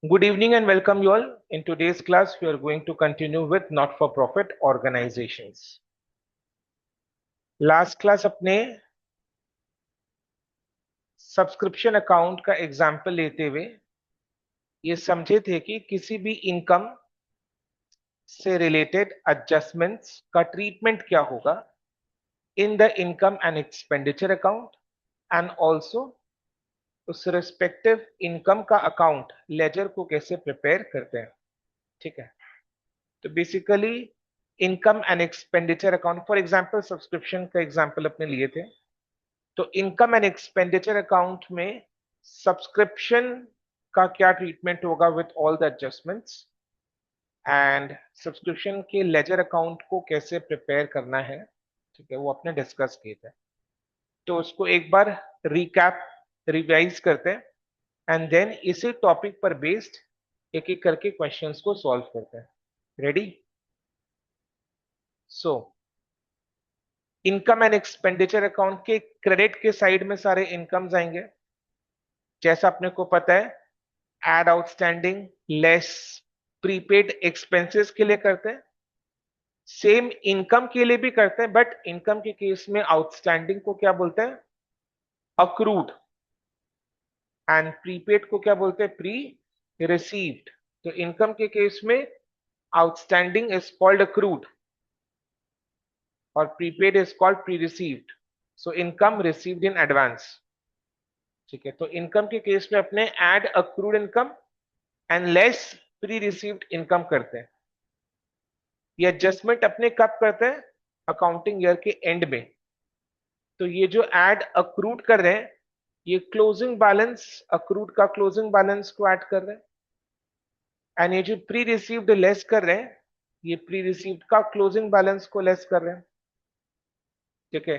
Good evening and welcome you all. In today's class, we are going to continue with not-for-profit organizations. Last class अपने subscription account का example लेते हुए ये समझे थे कि किसी भी इनकम से रिलेटेड एडजस्टमेंट्स का ट्रीटमेंट क्या होगा in the income and expenditure account and also उस रिस्पेक्टिव इनकम का अकाउंट लेजर को कैसे प्रिपेयर करते हैं। ठीक है, तो basically income and expenditure account, for example subscription का एग्जांपल अपने लिए थे, तो इनकम एंड एक्सपेंडिचर अकाउंट में सब्सक्रिप्शन का क्या ट्रीटमेंट होगा with all the adjustments and subscription के लेजर अकाउंट को कैसे प्रिपेयर करना है। ठीक है, वो अपने डिस्कस किए थे, तो उसको एक बार रिकैप रिवाइज करते हैं एंड देन इसी टॉपिक पर बेस्ड एक एक करके क्वेश्चंस को सॉल्व करते हैं। Ready? So income and expenditure account के क्रेडिट के साइड में सारे इनकम्स आएंगे, जैसा अपने को पता है add outstanding less prepaid expenses के लिए करते हैं, सेम इनकम के लिए भी करते हैं, बट इनकम के केस में आउटस्टैंडिंग को क्या बोलते हैं? अक्रूड, एंड प्रीपेड को क्या बोलते हैं? Pre received. तो इनकम के केस में आउटस्टैंडिंग इज कॉल्ड अक्रूड और prepaid is called pre received. So income received in advance. ठीक है, तो इनकम के केस में अपने add accrued income and less pre received income करते हैं। ये एडजस्टमेंट अपने कब करते हैं? अकाउंटिंग ईयर के एंड में। तो ये जो एड अक्रूड कर रहे हैं, ये क्लोजिंग बैलेंस, अक्रूड का क्लोजिंग बैलेंस को ऐड कर रहे हैं, एंड ये जो प्री रिसीव्ड लेस कर रहे हैं, ये प्री रिसीव्ड का क्लोजिंग बैलेंस को लेस कर रहे हैं। ठीक है,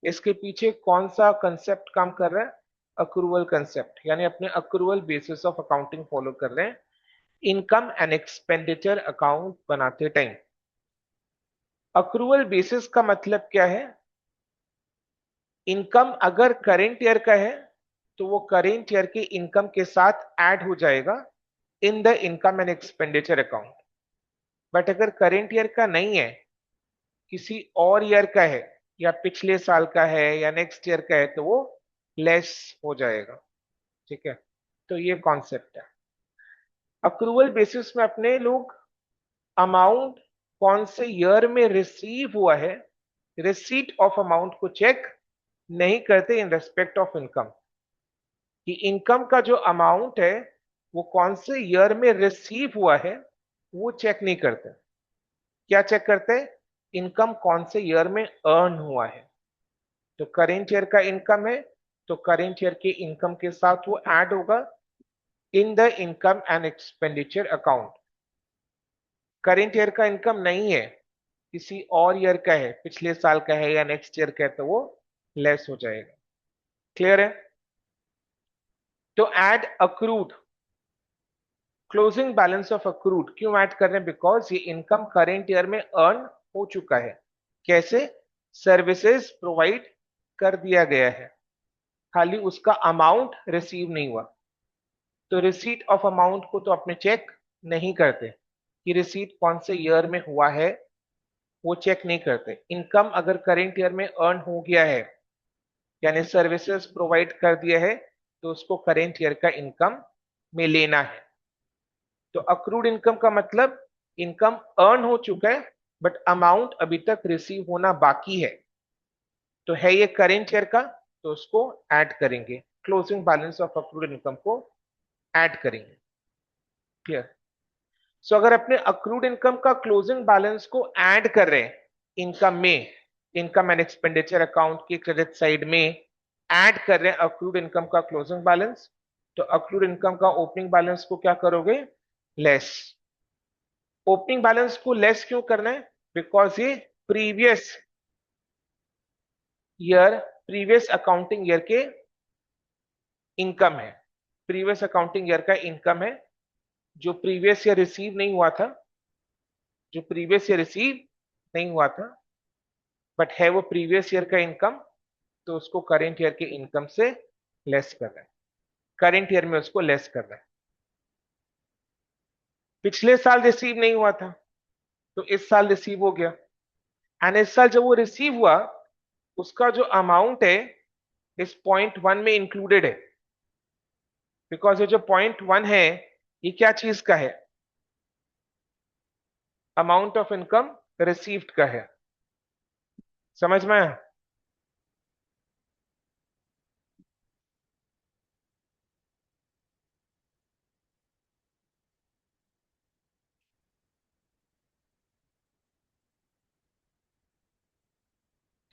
इसके पीछे कौन सा कंसेप्ट काम कर रहा है? अक्रूवल कंसेप्ट, यानी अपने accrual basis of accounting follow कर रहे हैं इनकम एंड एक्सपेंडिचर अकाउंट बनाते टाइम। अक्रूवल बेसिस का मतलब क्या है? इनकम अगर करेंट ईयर का है तो वो करेंट ईयर के इनकम के साथ ऐड हो जाएगा in the income and expenditure account. But अगर करेंट ईयर का नहीं है, किसी और ईयर का है या पिछले साल का है या नेक्स्ट ईयर का है, तो वो लेस हो जाएगा। ठीक है, तो ये कॉन्सेप्ट है। अक्रूवल बेसिस में अपने लोग अमाउंट कौन से ईयर में रिसीव हुआ है, रिसीट ऑफ अमाउंट को चेक नहीं करते इन रेस्पेक्ट ऑफ इनकम, कि इनकम का जो अमाउंट है वो कौन से ईयर में रिसीव हुआ है वो चेक नहीं करते। क्या चेक करते हैं? इनकम कौन से ईयर में अर्न हुआ है। तो करेंट ईयर का इनकम है तो करेंट ईयर के इनकम के साथ वो ऐड होगा in the income and expenditure account. Current year का इनकम नहीं है, किसी और ईयर का है, पिछले साल का है या नेक्स्ट ईयर का है, तो वो लेस हो जाएगा। क्लियर है? तो add accrued, closing balance of accrued क्यों ऐड कर रहे हैं? बिकॉज ये इनकम करेंट ईयर में अर्न हो चुका है। कैसे? सर्विसेज प्रोवाइड कर दिया गया है, खाली उसका अमाउंट रिसीव नहीं हुआ। तो रिसीट ऑफ अमाउंट को तो अपने चेक नहीं करते कि रिसीट कौन से ईयर में हुआ है, वो चेक नहीं करते। इनकम अगर करेंट ईयर में अर्न हो गया है यानी सर्विसेज प्रोवाइड कर दिया है, तो उसको करेंट ईयर का इनकम में लेना है। तो अक्रूड इनकम का मतलब इनकम अर्न हो चुका है बट अमाउंट अभी तक रिसीव होना बाकी है। तो है ये करेंट ईयर का, तो उसको ऐड करेंगे, closing balance of accrued income को ऐड करेंगे। क्लियर? सो अगर अपने अक्रूड इनकम का क्लोजिंग बैलेंस को ऐड कर रहे हैं इनकम में, इनकम एंड एक्सपेंडिचर अकाउंट की क्रेडिट साइड में ऐड कर रहे हैं अक्रूड इनकम का क्लोजिंग बैलेंस, तो अक्रूड इनकम का ओपनिंग बैलेंस को क्या करोगे? लेस। ओपनिंग बैलेंस को लेस क्यों करना है? बिकॉज ये previous year, previous accounting year के इनकम है, प्रीवियस अकाउंटिंग ईयर का इनकम है जो प्रीवियस ईयर रिसीव नहीं हुआ था, जो प्रीवियस ईयर रिसीव नहीं हुआ था बट है वो प्रीवियस ईयर का इनकम, तो उसको करेंट ईयर के इनकम से लेस कर रहा है, करेंट ईयर में उसको लेस कर रहा है। पिछले साल रिसीव नहीं हुआ था, तो इस साल रिसीव हो गया। एंड इस साल जब वो रिसीव हुआ, उसका जो अमाउंट है इस पॉइंट वन में इंक्लूडेड है, बिकॉज ये जो पॉइंट वन है ये क्या चीज का है, अमाउंट ऑफ इनकम रिसीव्ड का है। समझ में आया?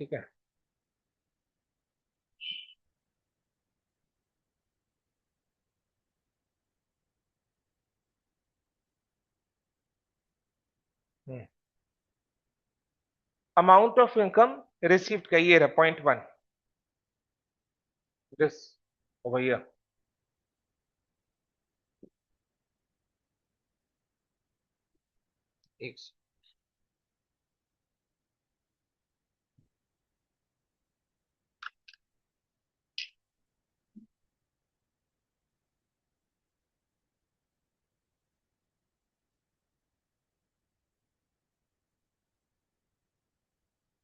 ठीक है। अमाउंट ऑफ इनकम रिसीव्ड का ये रहा पॉइंट वन। दिस ओ भैया, एक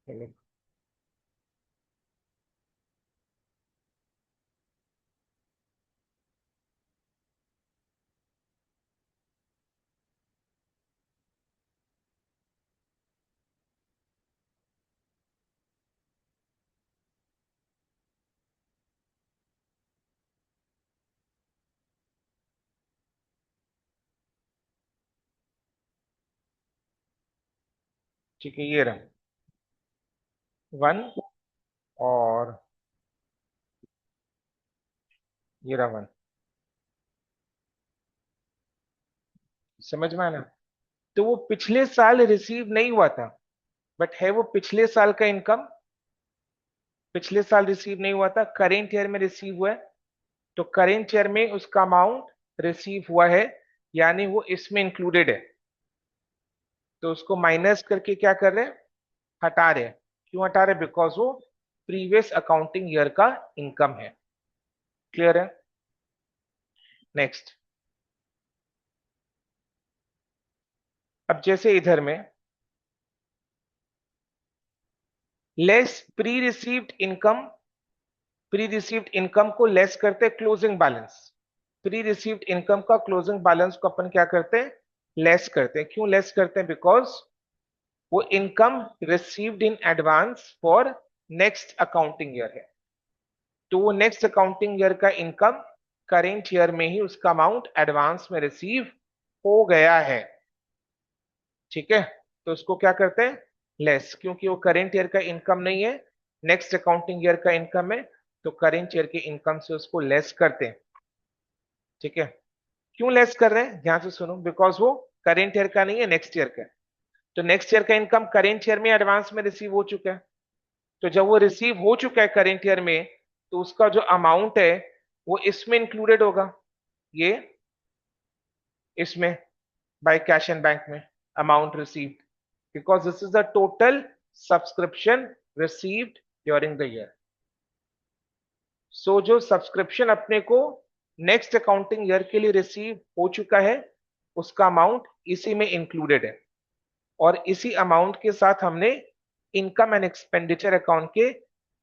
सेकंड। ठीक है, ये रहा वन, और ये रहा वन। समझ में आना? तो वो पिछले साल रिसीव नहीं हुआ था, बट है वो पिछले साल का इनकम, पिछले साल रिसीव नहीं हुआ था, करेंट ईयर में रिसीव हुआ है। तो करेंट ईयर में उसका अमाउंट रिसीव हुआ है, यानी वो इसमें इंक्लूडेड है। तो उसको माइनस करके क्या कर रहे हैं, हटा रहे हैं। क्यों हटा रहे हैं? बिकॉज वो प्रीवियस अकाउंटिंग ईयर का इनकम है। क्लियर है? नेक्स्ट। अब जैसे इधर में less pre received income, pre received income को लेस करते हैं closing balance. Pre received income का क्लोजिंग बैलेंस को अपन क्या करते हैं, लेस करते हैं। क्यों लेस करते हैं? बिकॉज वो income received in advance for next accounting year है। तो वो नेक्स्ट अकाउंटिंग ईयर का इनकम करेंट ईयर में ही उसका अमाउंट एडवांस में रिसीव हो गया है। ठीक है, तो उसको क्या करते हैं, लेस, क्योंकि वो करेंट ईयर का इनकम नहीं है, नेक्स्ट अकाउंटिंग ईयर का इनकम है। तो करेंट ईयर के इनकम से उसको लेस करते हैं। ठीक है, क्यों लेस कर रहे हैं, ध्यान से सुनो। बिकॉज वो करेंट ईयर का नहीं है, नेक्स्ट ईयर का है। तो नेक्स्ट ईयर का इनकम करेंट ईयर में एडवांस में रिसीव हो चुका है। तो जब वो रिसीव हो चुका है करेंट ईयर में, तो उसका जो अमाउंट है वो इसमें इंक्लूडेड होगा, ये इसमें, बाय कैश एंड बैंक में, amount received, because this is the total subscription received during the year. So जो सब्सक्रिप्शन अपने को नेक्स्ट अकाउंटिंग ईयर के लिए रिसीव हो चुका है, उसका अमाउंट इसी में इंक्लूडेड है। और इसी अमाउंट के साथ हमने इनकम एंड एक्सपेंडिचर अकाउंट के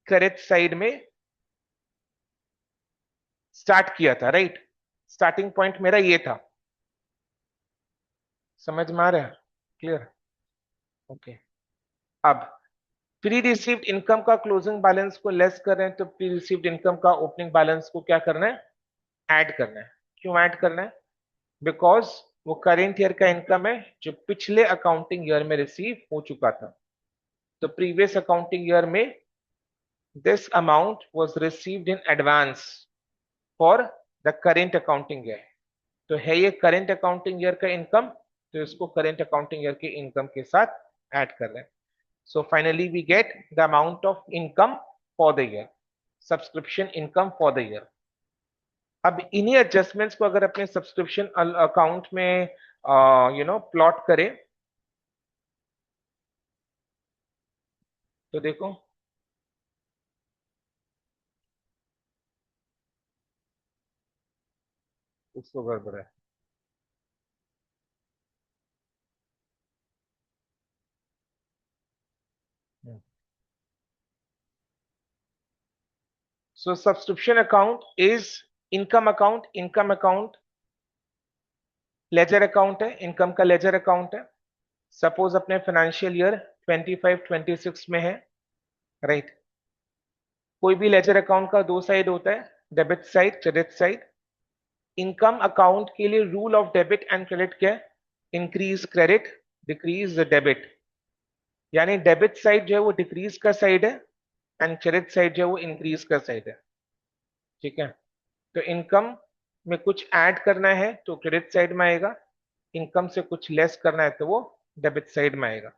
करेक्ट साइड में स्टार्ट किया था, राइट? स्टार्टिंग पॉइंट मेरा ये था। समझ में आ रहा है? क्लियर? ओके। अब प्री रिसीव्ड इनकम का क्लोजिंग बैलेंस को लेस कर रहे हैं, तो प्री रिसीव्ड इनकम का ओपनिंग बैलेंस को क्या करना है, ऐड करना है। क्यों ऐड करना है? बिकॉज वो करेंट ईयर का इनकम है जो पिछले अकाउंटिंग ईयर में रिसीव हो चुका था। तो प्रीवियस अकाउंटिंग ईयर में this amount was received in advance for the current accounting year. तो है ये करेंट अकाउंटिंग ईयर का इनकम, तो इसको करेंट अकाउंटिंग ईयर के इनकम के साथ ऐड कर रहे हैं। So finally we get the amount of income for the year, subscription income for the year. अब इन्हीं एडजस्टमेंट्स को अगर अपने सब्सक्रिप्शन अकाउंट में प्लॉट करें, तो देखो उसको गड़बड़ है। So subscription account is income account ledger account है, इनकम का लेजर अकाउंट है। सपोज अपने फाइनेंशियल ईयर 25-26 में है, राइट। कोई भी लेजर अकाउंट का दो साइड होता है, debit side, credit side. Income account के लिए rule of debit and credit क्या है? Increase credit, decrease debit. यानी डेबिट साइड जो है वो डिक्रीज का साइड है एंड क्रेडिट साइड जो है वो इंक्रीज का साइड है। ठीक है। तो इनकम में कुछ ऐड करना है तो क्रेडिट साइड में आएगा, इनकम से कुछ लेस करना है तो वो डेबिट साइड में आएगा।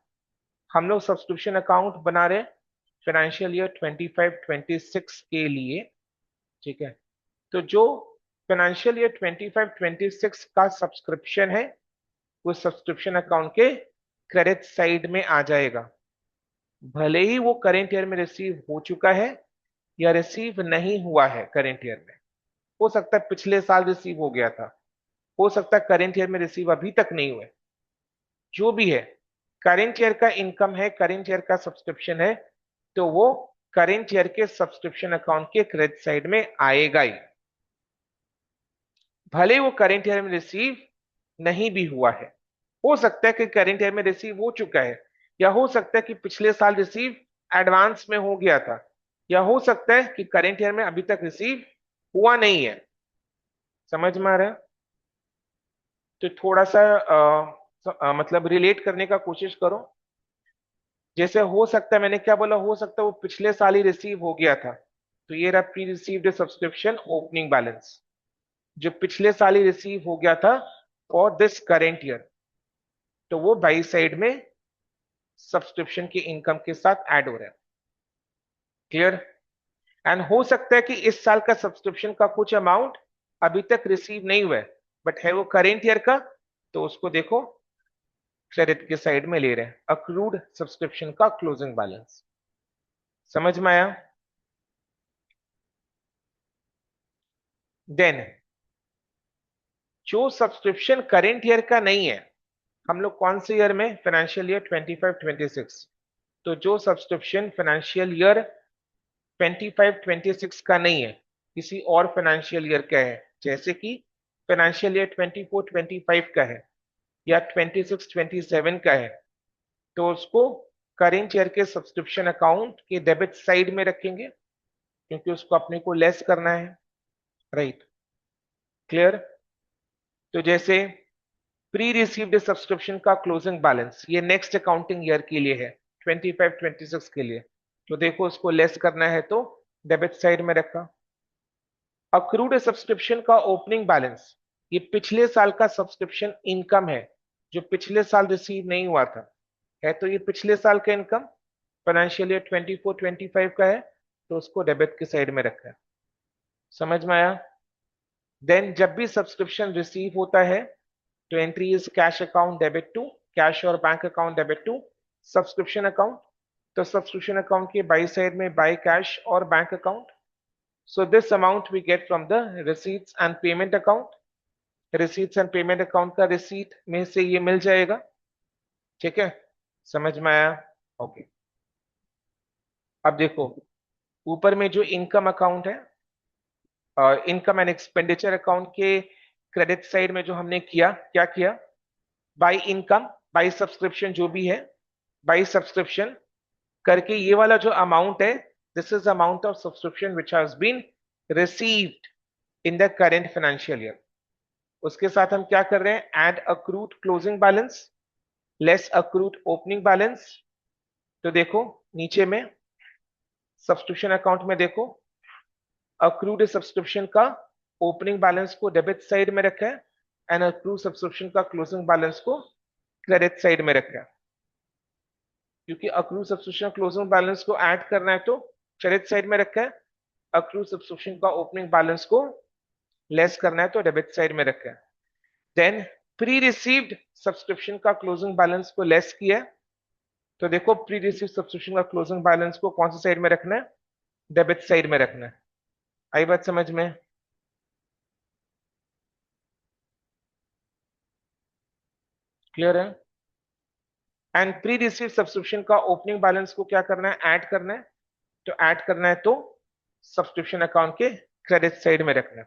हम लोग सब्सक्रिप्शन अकाउंट बना रहे हैं फाइनेंशियल ईयर 25-26 के लिए। ठीक है। तो जो फाइनेंशियल ईयर 25-26 का सब्सक्रिप्शन है वो सब्सक्रिप्शन अकाउंट के क्रेडिट साइड में आ जाएगा, भले ही वो करेंट ईयर में रिसीव हो चुका है या रिसीव नहीं हुआ है करेंट ईयर में। हो सकता है पिछले साल रिसीव हो गया था, हो सकता है करेंट ईयर में रिसीव अभी तक नहीं हुए। जो भी है, करेंट ईयर का इनकम है, करेंट ईयर का सब्सक्रिप्शन है, तो वो करेंट ईयर के सब्सक्रिप्शन अकाउंट के क्रेडिट साइड में आएगा ही, भले वो करेंट ईयर में रिसीव नहीं भी हुआ है। हो सकता है कि करेंट ईयर में रिसीव हो चुका है, या हो सकता है कि पिछले साल रिसीव एडवांस में हो गया था, या हो सकता है कि करेंट ईयर में अभी तक रिसीव हुआ नहीं है। समझ में आ रहा है? तो थोड़ा सा मतलब रिलेट करने का कोशिश करो। जैसे हो सकता है, मैंने क्या बोला, हो सकता है वो पिछले साल ही रिसीव हो गया था, तो ये रहा pre received subscription opening balance, जो पिछले साल ही रिसीव हो गया था फॉर दिस करेंट ईयर, तो वो बाई साइड में सब्सक्रिप्शन की इनकम के साथ ऐड हो रहा है। क्लियर? एंड हो सकता है कि इस साल का सब्सक्रिप्शन का कुछ अमाउंट अभी तक रिसीव नहीं हुआ है, बट है वो करेंट ईयर का, तो उसको देखो क्रेडिट के साइड में ले रहे हैं, अक्रूड सब्सक्रिप्शन का क्लोजिंग बैलेंस। समझ में आया? देन जो सब्सक्रिप्शन करेंट ईयर का नहीं है, हम लोग कौन से ईयर में? Financial year 25-26। तो जो सब्सक्रिप्शन फाइनेंशियल ईयर 25-26 का नहीं है, किसी और फाइनेंशियल ईयर का है, जैसे कि फाइनेंशियल ईयर 24-25 का है या 26-27 का है, तो उसको करेंट ईयर के सब्सक्रिप्शन अकाउंट के डेबिट साइड में रखेंगे, क्योंकि उसको अपने को लेस करना है, राइट। क्लियर? तो जैसे प्री रिसीव्ड सब्सक्रिप्शन का क्लोजिंग बैलेंस, ये नेक्स्ट अकाउंटिंग ईयर के लिए है, 25-26 के लिए, तो देखो उसको लेस करना है तो डेबिट साइड में रखा। अक्रूड सब्सक्रिप्शन का ओपनिंग बैलेंस, ये पिछले साल का सब्सक्रिप्शन इनकम है जो पिछले साल रिसीव नहीं हुआ था, है तो ये पिछले साल का इनकम फाइनेंशियल ईयर 24-25 का है, तो उसको डेबिट की साइड में रखा है। समझ में आया? देन जब भी सब्सक्रिप्शन रिसीव होता है तो entry is cash account debit to, cash और bank account debit to subscription account. तो सब्सक्रिप्शन अकाउंट के बाई साइड में बाय कैश और bank account. So this amount we get from the receipts and payment account. Receipts and payment account का receipt में से ये मिल जाएगा। ठीक है, समझ में आया? ओके। अब देखो ऊपर में जो इनकम अकाउंट है, इनकम एंड एक्सपेंडिचर अकाउंट के क्रेडिट साइड में जो हमने किया, क्या किया? बाई इनकम, बाई सब्सक्रिप्शन जो भी है, बाई सब्सक्रिप्शन करके ये वाला जो अमाउंट है, this is amount of subscription which has been received in the current financial year. उसके साथ हम क्या कर रहे हैं? Add accrued closing balance less accrued opening balance. तो देखो नीचे में सब्सक्रिप्शन अकाउंट में देखो, अक्रूड सब्सक्रिप्शन का ओपनिंग बैलेंस को डेबिट साइड में रखा है एंड अक्रूड सब्सक्रिप्शन का क्लोजिंग बैलेंस को क्रेडिट साइड में रखा है, क्योंकि अक्रूड सब्सक्रिप्शन क्लोजिंग बैलेंस को ऐड करना है तो क्रेडिट साइड में रखा है, अक्रूड सब्सक्रिप्शन का ओपनिंग बैलेंस को लेस करना है तो डेबिट साइड में रखा है। देन प्री रिसीव्ड सब्सक्रिप्शन का क्लोजिंग बैलेंस को लेस किया है, तो देखो प्री रिसीव सब्सक्रिप्शन का क्लोजिंग बैलेंस को कौन सी साइड में रखना है? डेबिट साइड में रखना है। आई बात समझ में? क्लियर है? एंड प्री रिसीव सब्सक्रिप्शन का ओपनिंग बैलेंस को क्या करना है? ऐड करना है। तो ऐड करना है तो सब्सक्रिप्शन अकाउंट के क्रेडिट साइड में रखना।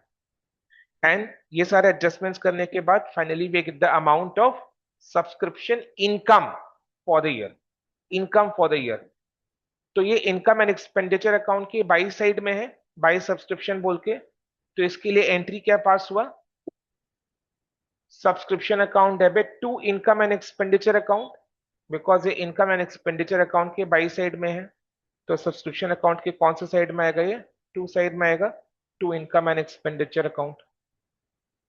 एंड ये सारे एडजस्टमेंट्स करने के बाद finally we get the amount of subscription income for the year. Income for the year, तो ये इनकम एंड एक्सपेंडिचर अकाउंट की बाई साइड में है, बाई सब्सक्रिप्शन बोल के। तो इसके लिए एंट्री क्या पास हुआ, subscription account debit to income and expenditure account, because ये इनकम एंड एक्सपेंडिचर अकाउंट के बाई साइड में है। तो सब्सक्रिप्शन अकाउंट के कौन से साइड में आएगा, ये टू साइड में आएगा, to income and expenditure account.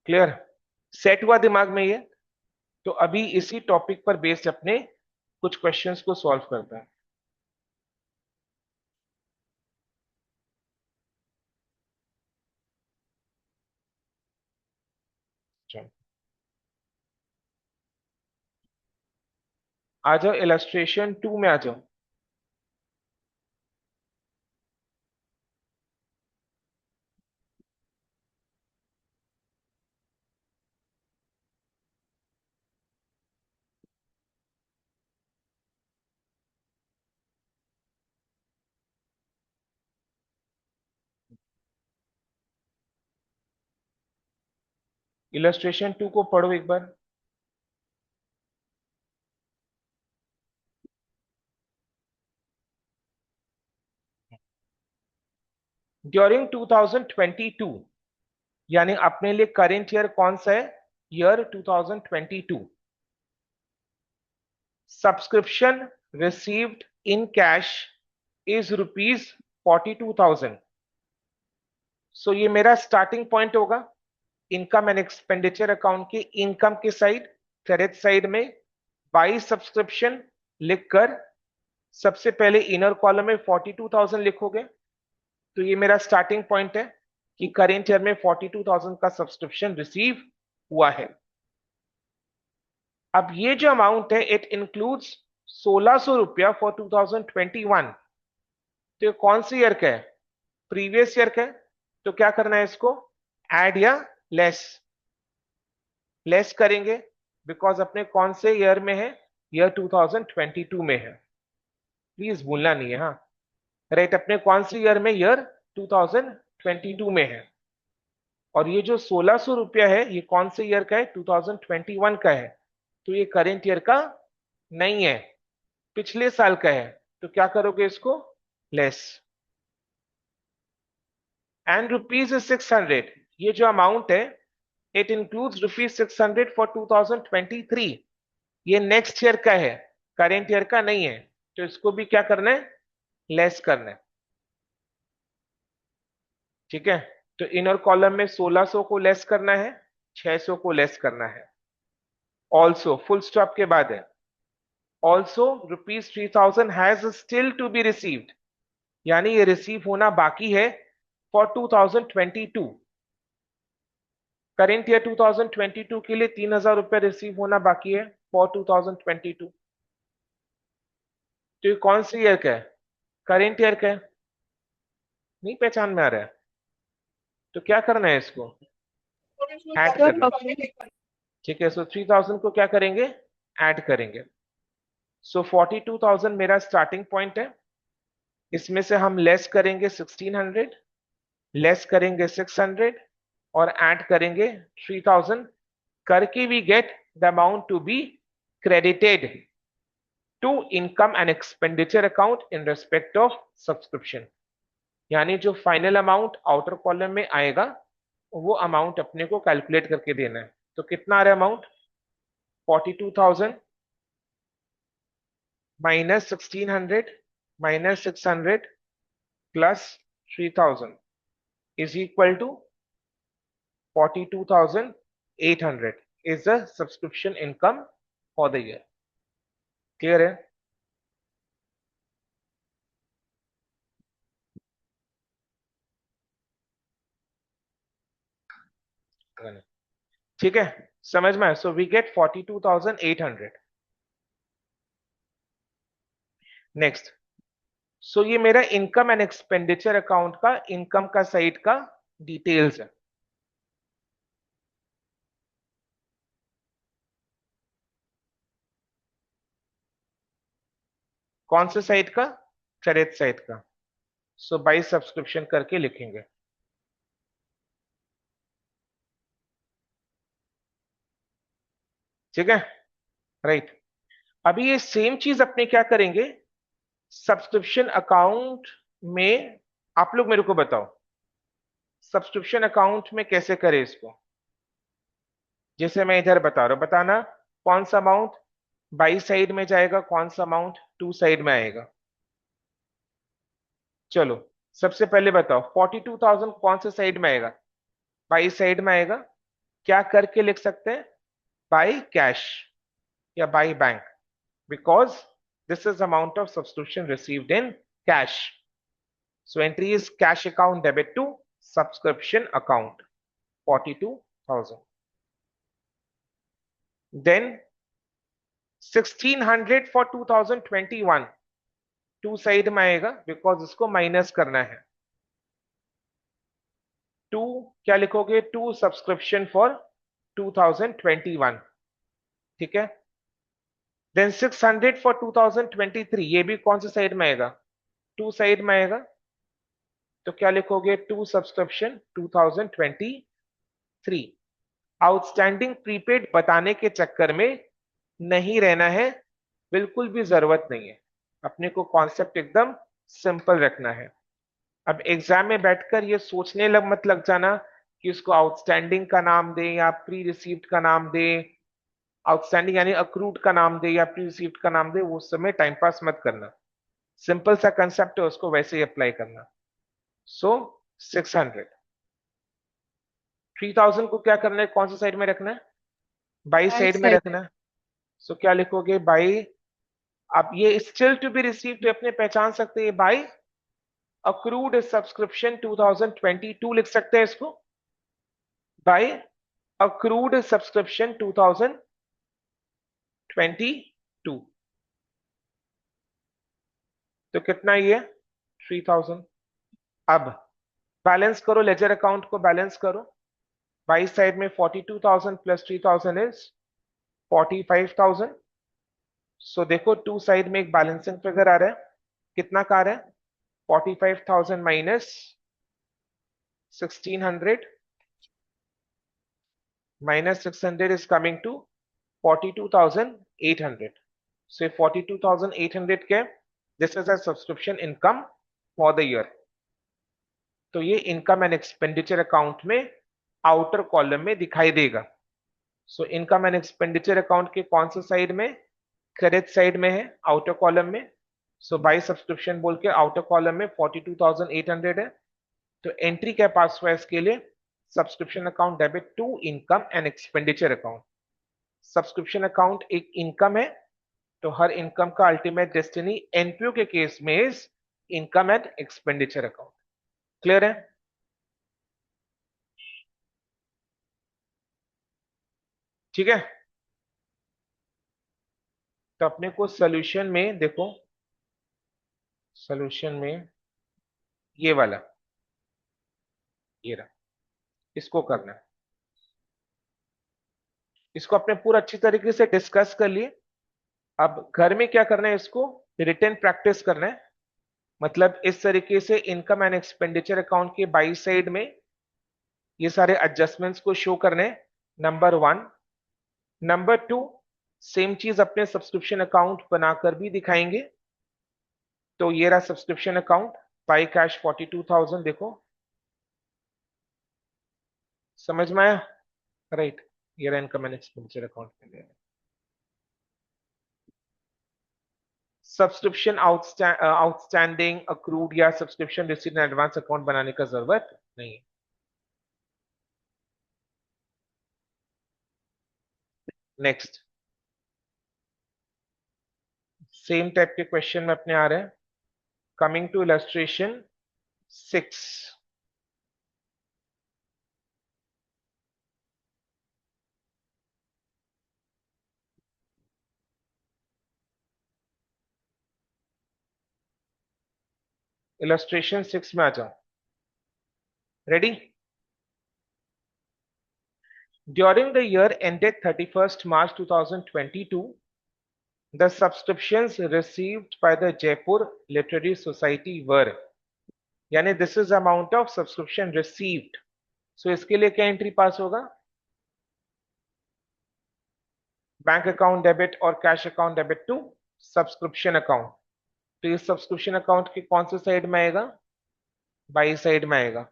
Clear, set हुआ दिमाग में ये। तो अभी इसी टॉपिक पर बेस्ड अपने कुछ क्वेश्चंस को सॉल्व करते हैं। चलो आ जाओ, इलस्ट्रेशन 2 में आ जाओ। इलस्ट्रेशन 2 को पढ़ो एक बार। ड्यूरिंग 2022, यानी अपने लिए करेंट ईयर कौन सा है, year 2022, subscription received in cash is ₹42,000। सो ये मेरा स्टार्टिंग पॉइंट होगा इनकम एंड एक्सपेंडिचर अकाउंट के इनकम के साइड, क्रेडिट साइड में बाई सब्सक्रिप्शन लिखकर सबसे पहले इनर कॉलम में 42,000 लिखोगे। तो ये मेरा स्टार्टिंग पॉइंट है कि करेंट ईयर में 42,000 का सब्सक्रिप्शन रिसीव हुआ है। अब ये जो अमाउंट है इट इंक्लूड्स 1,600 रुपया फॉर 2021। तो ये कौन सी ईयर का है, प्रीवियस ईयर का है। तो क्या करना है इसको, ऐड या लेस, लेस करेंगे, बिकॉज अपने कौन से ईयर में है, ईयर 2022 में है। प्लीज भूलना नहीं है, हाँ राइट, अपने कौन सी ईयर में, ईयर 2022 में है। और ये जो 1,600 रुपया है ये कौन से ईयर का है, 2021 का है। तो ये करेंट ईयर का नहीं है, पिछले साल का है। तो क्या करोगे इसको, लेस। एंड ₹600, ये जो अमाउंट है इट इंक्लूड्स ₹600 फॉर 2023। ये नेक्स्ट ईयर का है, करेंट ईयर का नहीं है। तो इसको भी क्या करना है, लेस करना है। ठीक है, तो इनर कॉलम में 1,600 को लेस करना है, 600 को लेस करना है। ऑल्सो फुल स्टॉप के बाद है, also ₹3,000 has still to be received, यानी ये रिसीव होना बाकी है फॉर 2022। करेंट ईयर 2022 के लिए 3,000 रुपए रिसीव होना बाकी है फॉर 2022। तो ये कौन सी ईयर का है, करेंट ईयर का है। नहीं पहचान में आ रहा है, तो क्या करना है इसको, ऐड करना है। ठीक है, सो 3,000 को क्या करेंगे, ऐड करेंगे। सो 42,000 मेरा स्टार्टिंग पॉइंट है, इसमें से हम लेस करेंगे 1,600, लेस करेंगे 600 और ऐड करेंगे 3,000 करके we get the amount to be credited to income and expenditure account in respect of subscription. यानी जो फाइनल अमाउंट आउटर कॉलम में आएगा वो अमाउंट अपने को कैलकुलेट करके देना है। तो कितना आ रहा है amount, 42,000 minus 1,600 minus 600 plus 3,000 is equal to 42,800 is the subscription income for the year। Clear है, ठीक है, समझ में। So we get 42,800। Next, so ये मेरा इनकम एंड एक्सपेंडिचर अकाउंट का इनकम का साइड का डिटेल्स है। कौन से साइड का, क्रेडिट साइड का। सो बाई सब्सक्रिप्शन करके लिखेंगे। ठीक है, राइट। अभी ये सेम चीज अपने क्या करेंगे सब्सक्रिप्शन अकाउंट में। आप लोग मेरे को बताओ सब्सक्रिप्शन अकाउंट में कैसे करें इसको। जैसे मैं इधर बता रहा हूं, बताना कौन सा अमाउंट बाई साइड में जाएगा, कौन सा अमाउंट टू साइड में आएगा। चलो सबसे पहले बताओ 42,000 कौन से साइड में आएगा, बाई साइड में आएगा। क्या करके लिख सकते हैं, बाई कैश या by bank, because this is amount of subscription received in cash. So entry is cash account debit to subscription account 42,000। Then 1600 for 2021 to side में आएगा बिकॉज इसको माइनस करना है। टू क्या लिखोगे, टू सब्सक्रिप्शन फॉर 2021। ठीक है। देन 600 फॉर 2023, ये भी कौन से साइड में आएगा, टू साइड में आएगा। तो क्या लिखोगे, टू सब्सक्रिप्शन 2023। आउटस्टैंडिंग प्रीपेड बताने के चक्कर में नहीं रहना है, बिल्कुल भी जरूरत नहीं है। अपने को कॉन्सेप्ट एकदम सिंपल रखना है। अब एग्जाम में बैठकर ये सोचने मत लग जाना कि उसको आउटस्टैंडिंग का नाम दे या प्री रिसीव्ड का नाम दे। आउटस्टैंडिंग यानी अक्रूड का नाम दे या प्री रिसीव्ड का नाम दे, वो उस समय टाइम पास मत करना। सिंपल सा कंसेप्ट है, उसको वैसे ही अप्लाई करना। सो 600, 3000 को क्या करना है, कौन सा साइड में रखना है, बाई राइट साइड में साइड। रखना है। सो क्या लिखोगे, बाई। अब ये स्टिल टू बी रिसीव्ड अपने पहचान सकते हैं, बाई अक्रूड सब्सक्रिप्शन 2022 लिख सकते हैं इसको, बाई अक्रूड सब्सक्रिप्शन 2022। तो कितना ये 3000। अब बैलेंस करो, लेजर अकाउंट को बैलेंस करो। बाई साइड में 42,000 प्लस 3,000 इज 45,000। सो देखो टू साइड में एक बैलेंसिंग फिगर आ रहा है, कितना का आ रहा है, 45,000 minus 1600 minus 600 is coming to 42,800. So 42,800 के this is a subscription income for the year. तो ये इनकम एंड एक्सपेंडिचर अकाउंट में आउटर कॉलम में दिखाई देगा। सो इनकम एंड एक्सपेंडिचर अकाउंट के कौन से साइड में, क्रेडिट साइड में है, आउटर कॉलम में। सो बाई सब्सक्रिप्शन बोल के आउटर कॉलम में 42,800 है। तो एंट्री क्या पास हुआ इसके लिए, subscription account debit to income and expenditure account. Subscription account एक इनकम है, तो हर इनकम का अल्टीमेट डेस्टिनी एनपीओ के केस में is income and expenditure account. Clear है। ठीक है। तो अपने को सॉल्यूशन में देखो, सॉल्यूशन में ये वाला, ये रहा, इसको करना है। इसको अपने पूरा अच्छी तरीके से डिस्कस कर लिए। अब घर में क्या करना है, इसको रिटर्न प्रैक्टिस करना है। मतलब इस तरीके से इनकम एंड एक्सपेंडिचर अकाउंट के बाई साइड में ये सारे एडजस्टमेंट्स को शो करने, number one. Number two, same चीज अपने सब्सक्रिप्शन अकाउंट बनाकर भी दिखाएंगे। तो ये रहा सब्सक्रिप्शन अकाउंट, बाई कैश 42,000, देखो समझ में आया, राइट। ये रहा इनकम एंड एक्सपेंडिचर अकाउंट के लिए। सब्सक्रिप्शन आउटस्टैंडिंग अक्रूड या सब्सक्रिप्शन रिसीट एडवांस अकाउंट बनाने का जरूरत नहीं है। नेक्स्ट, सेम टाइप के क्वेश्चन में अपने आ रहे हैं। Coming to illustration 6। इलस्ट्रेशन 6 में आ जाओ, ready. During the year ended 31st March 2022, the subscriptions received by the Jaipur Literary Society were यानी this is amount of subscription received. So इसके लिए क्या एंट्री पास होगा? बैंक अकाउंट डेबिट और cash account debit to subscription account. तो ये subscription account की कौन से साइड में आएगा? बाई साइड में आएगा।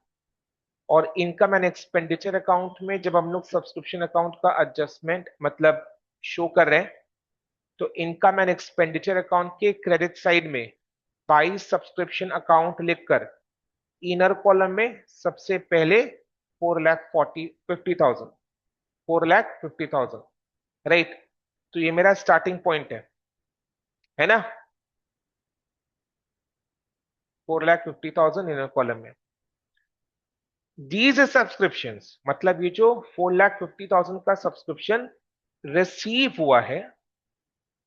और इनकम एंड एक्सपेंडिचर अकाउंट में जब हम लोग सब्सक्रिप्शन अकाउंट का एडजस्टमेंट मतलब शो कर रहे हैं, तो इनकम एंड एक्सपेंडिचर अकाउंट के क्रेडिट साइड में बाई सब्सक्रिप्शन अकाउंट लिखकर इनर कॉलम में सबसे पहले 4,50,000 4,50,000, राइट। तो ये मेरा स्टार्टिंग पॉइंट है ना? 4,50,000 इनर कॉलम में। दीज सब्सक्रिप्शंस मतलब ये जो 4,50,000 का सब्सक्रिप्शन रिसीव हुआ है,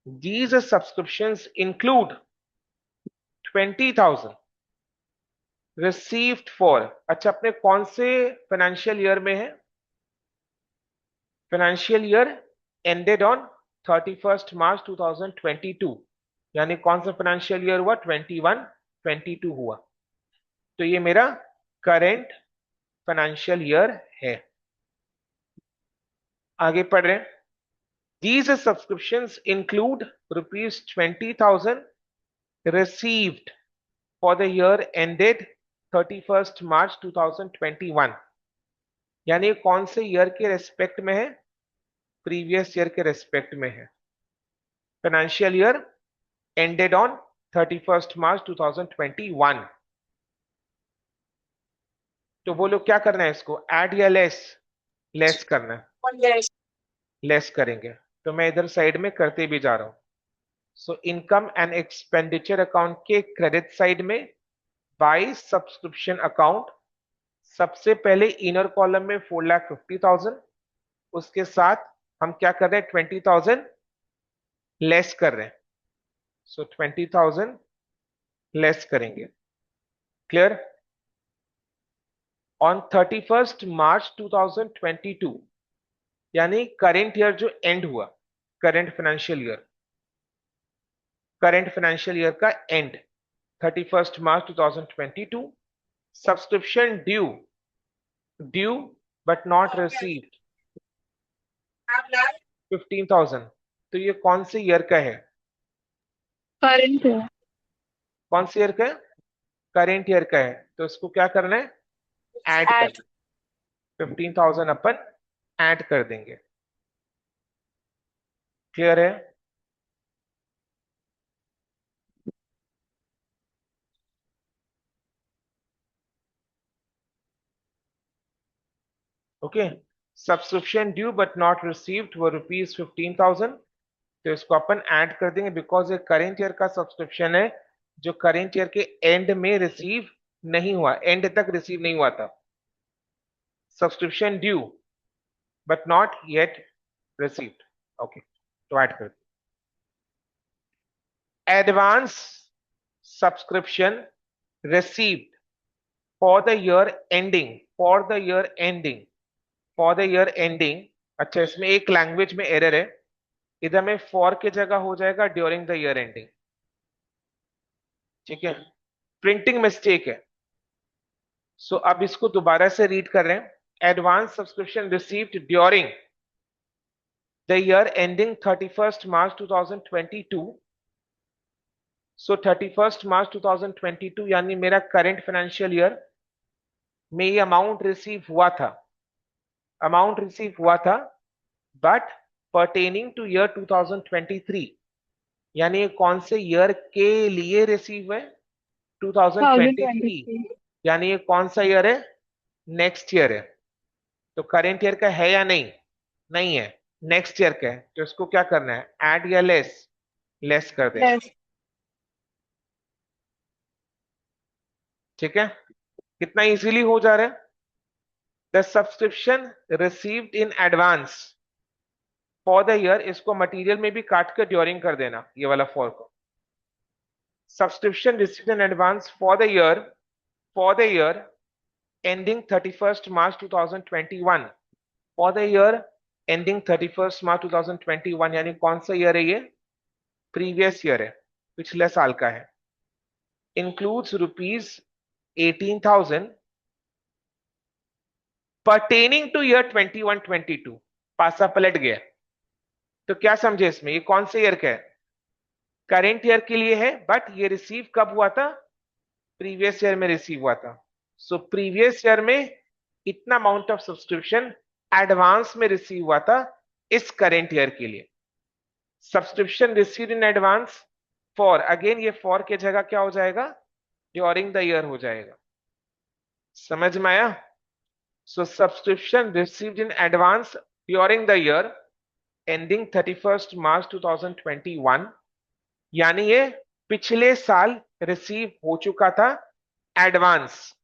these subscriptions include 20,000 received for, अच्छा अपने कौन से फाइनेंशियल ईयर में है? Financial year ended on 31 March 2022, यानी कौन सा फाइनेंशियल ईयर हुआ? 21-22 हुआ। तो ये मेरा करेंट फाइनेंशियल ईयर है। आगे पढ़ रहे हैं। These subscriptions include rupees 20,000 received for the year ended 31st March 2021, यानी कौन से ईयर के रेस्पेक्ट में है? प्रीवियस ईयर के रेस्पेक्ट में है। Financial year ended on 31st March 2021। तो वो लोग क्या करना है? इसको ऐड या लेस? लेस करना है। लेस करेंगे। तो मैं इधर साइड में करते भी जा रहा हूं। सो इनकम एंड एक्सपेंडिचर अकाउंट के क्रेडिट साइड में बाई सब्सक्रिप्शन अकाउंट सबसे पहले इनर कॉलम में 4,50,000, उसके साथ हम क्या कर रहे हैं? 20,000 लेस कर रहे हैं। सो 20,000 लेस करेंगे। क्लियर? ऑन 31st मार्च 2022, यानी करेंट ईयर जो एंड हुआ, करंट फाइनेंशियल ईयर का and 31st March 2022, subscription due but not received 15,000। तो ये कौन से ईयर का है? करंट है। कौन से ईयर का है? करेंट ईयर का है। तो इसको क्या करना है? ऐड कर, एट 15,000 अपन ऐड कर देंगे। क्लियर है? Okay. Subscription due but not received वो ₹15,000। तो इसको अपन ऐड कर देंगे बिकॉज ये करेंट ईयर का सब्सक्रिप्शन है जो करेंट ईयर के एंड में रिसीव नहीं हुआ, एंड तक रिसीव नहीं हुआ था। Subscription due but not yet received. Okay, तो ऐड कर advance subscription received for the year ending, for the year ending, for the year ending. अच्छा, इसमें एक लैंग्वेज में एरर है, इधर में फॉर की जगह हो जाएगा ड्यूरिंग द ईयर एंडिंग। ठीक है, प्रिंटिंग मिस्टेक है। सो अब इसको दोबारा से रीड कर रहे हैं। Advance subscription received during the year ending 31st March 2022। So 31st मार्च 2022 यानी मेरा करंट फाइनेंशियल ईयर में ये अमाउंट रिसीव हुआ था, अमाउंट रिसीव हुआ था, बट पर्टेनिंग टू ईयर 2023, यानी ये कौन से ईयर के लिए रिसीव है? 2023। 2023। यानी ये कौन सा ईयर है? नेक्स्ट ईयर है। तो करेंट ईयर का है या नहीं? नहीं है, नेक्स्ट ईयर का है। तो इसको क्या करना है? ऐड या लेस? लेस कर देना। लेस। ठीक है, कितना इजीली हो जा रहा है। The subscription received in advance for the year, इसको मटेरियल में भी काट कर ड्यूरिंग कर देना, ये वाला फॉर को। Subscription received in advance for the year ending 31st March 2021, for the year ending 31st March 2021, यानी कौन सा ईयर है ये? प्रीवियस ईयर है, पिछले साल का है। Includes rupees 18,000 pertaining to year 21-22, पासा पलट गया। तो क्या समझे इसमें, ये कौन से ईयर का है? करेंट ईयर के लिए है, बट ये रिसीव कब हुआ था? प्रीवियस ईयर में रिसीव हुआ था। सो प्रीवियस ईयर में इतना अमाउंट ऑफ सब्सक्रिप्शन एडवांस में रिसीव हुआ था इस करेंट ईयर के लिए। Subscription received in advance for, again ये फॉर की जगह क्या हो जाएगा? ड्यूरिंग द ईयर हो जाएगा। समझ में आया? So subscription received in advance during the year ending 31st March 2021, यानी ये पिछले साल रिसीव हो चुका था एडवांस।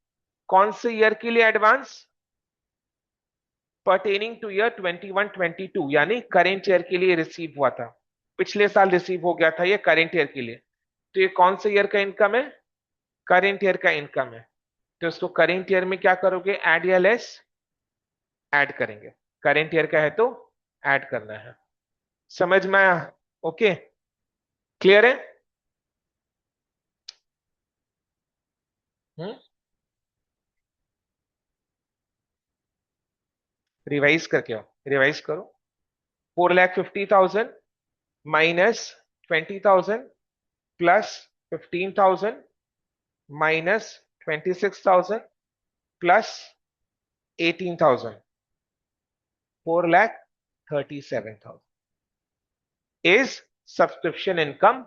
कौन से ईयर के लिए एडवांस? पर्टेनिंग टू ईयर 21-22, यानी करेंट ईयर के लिए रिसीव हुआ था, पिछले साल रिसीव हो गया था ये करेंट ईयर के लिए। तो ये कौन से ईयर का इनकम है? करेंट ईयर का इनकम है। तो इसको करेंट ईयर में क्या करोगे? ऐड या लेस? ऐड करेंगे। करेंट ईयर का है तो ऐड करना है। समझ में आया? ओके, क्लियर है? रिवाइज करके आओ, रिवाइज करो। 4,50,000 minus 20,000 plus 15,000 minus 26,000 plus 18,000, 4,37,000 is subscription income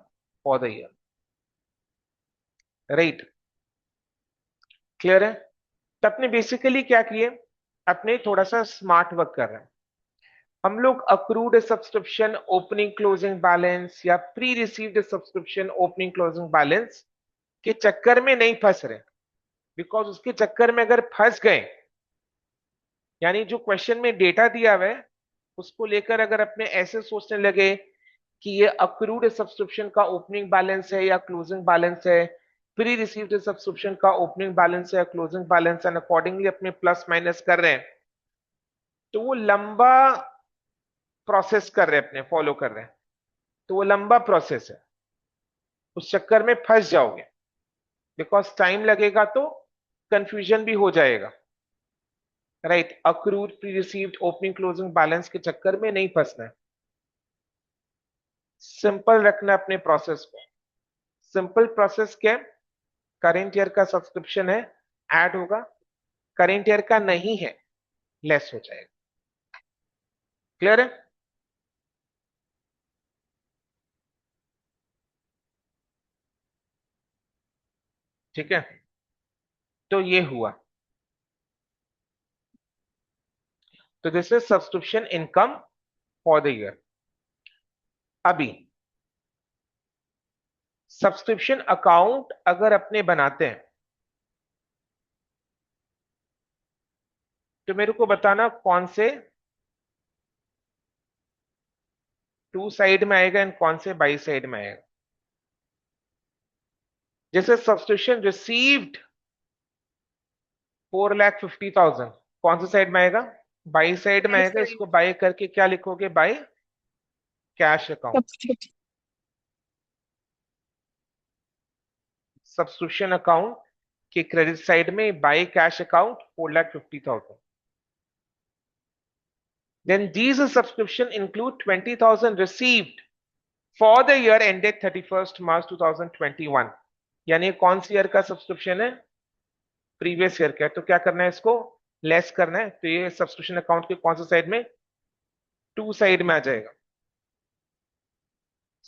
for the year. Right? Clear है? तो अपने बेसिकली क्या किए, अपने थोड़ा सा स्मार्ट वर्क कर रहे हैं हम लोग। Accrued subscription opening closing balance या pre received subscription opening closing balance के चक्कर में नहीं फंस रहे, बिकॉज उसके चक्कर में अगर फंस गए, यानी जो क्वेश्चन में डेटा दिया हुआ है उसको लेकर अगर अपने ऐसे सोचने लगे कि ये अक्रूड सब्सक्रिप्शन का ओपनिंग बैलेंस है या क्लोजिंग बैलेंस है, प्री रिसीव्ड सब्सक्रिप्शन का ओपनिंग बैलेंस है या क्लोजिंग बैलेंस है, अकॉर्डिंगली अपने प्लस माइनस कर रहे हैं, तो वो लंबा प्रोसेस कर रहे हैं, अपने फॉलो कर रहे हैं, तो वो लंबा प्रोसेस है, उस चक्कर में फंस जाओगे, बिकॉज टाइम लगेगा तो कंफ्यूजन भी हो जाएगा। Right? Accrued pre received opening closing balance के चक्कर में नहीं फंसना है, सिंपल रखना अपने प्रोसेस को। सिंपल प्रोसेस क्या है? करेंट ईयर का सब्सक्रिप्शन है, ऐड होगा, करेंट ईयर का नहीं है, लेस हो जाएगा। क्लियर है? ठीक है, तो ये हुआ। तो this is subscription income for the year. अभी सब्सक्रिप्शन अकाउंट अगर अपने बनाते हैं तो मेरे को बताना कौन से टू साइड में आएगा एंड कौन से बाई साइड में आएगा। जैसे सब्सक्रिप्शन रिसीव्ड 4,50,000 कौन से साइड में आएगा? बाई साइड में आएगा। इसको बाई करके क्या लिखोगे? By cash account. Subscription account के क्रेडिट साइड में by cash account 4,50,000। Then these subscription include 20,000 received for the year ended 31st March 2021। यानी कौन सी ईयर का सब्सक्रिप्शन है? प्रीवियस ईयर का है। तो क्या करना है? इसको लेस करना है। तो ये सब्सक्रिप्शन अकाउंट के कौन से साइड में? टू साइड में आ जाएगा।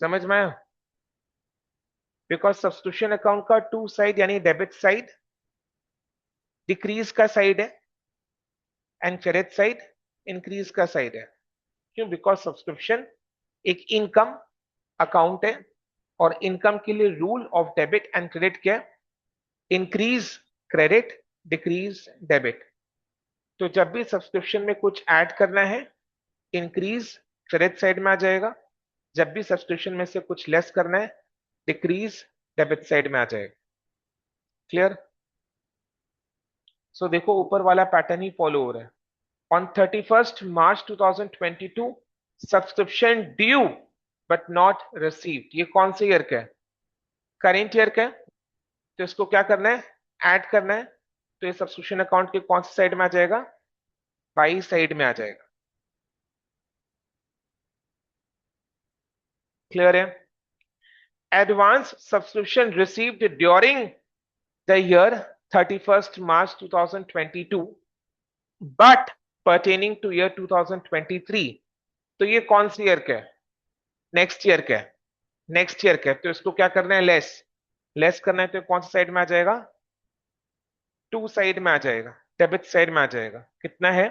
समझ में आया? बिकॉज सब्सक्रिप्शन अकाउंट का टू साइड, यानी डेबिट साइड डिक्रीज का साइड है एंड क्रेडिट साइड इंक्रीज का साइड है। क्यों? बिकॉज सब्सक्रिप्शन एक इनकम अकाउंट है और इनकम के लिए rule of debit and credit क्या है? Increase credit, decrease debit. तो जब भी सब्सक्रिप्शन में कुछ ऐड करना है, इंक्रीज क्रेडिट साइड में आ जाएगा। जब भी सब्सक्रिप्शन में से कुछ लेस करना है, डिक्रीज डेबिट साइड में आ जाएगा। क्लियर? सो देखो ऊपर वाला पैटर्न ही फॉलो हो रहा है। On 31st March 2022 subscription due but not received, ये कौन से ईयर का है? करेंट ईयर का है। तो इसको क्या करना है? ऐड करना है, तो ये सब्स्टिट्यूशन अकाउंट के कौन सी साइड में आ जाएगा? बाई साइड में आ जाएगा। क्लियर है? Advance subscription received during the year 31st March 2022 but pertaining two year 2023, तो ये कौन सी ईयर का है? नेक्स्ट ईयर का है। नेक्स्ट ईयर का है, तो इसको क्या करना है? लेस। लेस करना है तो कौन सी साइड में आ जाएगा? टू साइड में आ जाएगा, डेबिट साइड में आ जाएगा। कितना है?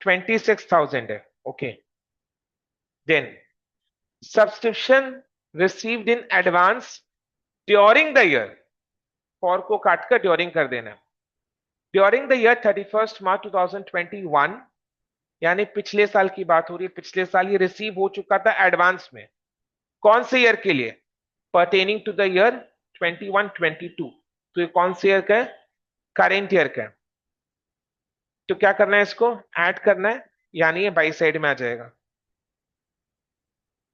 26,000 है। Okay, then subscription received in advance during the year, for को काटकर ड्यूरिंग कर देना। During the year 31st March 2021, यानी पिछले साल की बात हो रही है। पिछले साल ये रिसीव हो चुका था एडवांस में। कौन से ईयर के लिए? पर्टेनिंग टू द ईयर 21-22, तो ये कौन से ईयर का है? करेंट ईयर का है। तो क्या करना है? इसको ऐड करना है, यानी ये बाई साइड में आ जाएगा।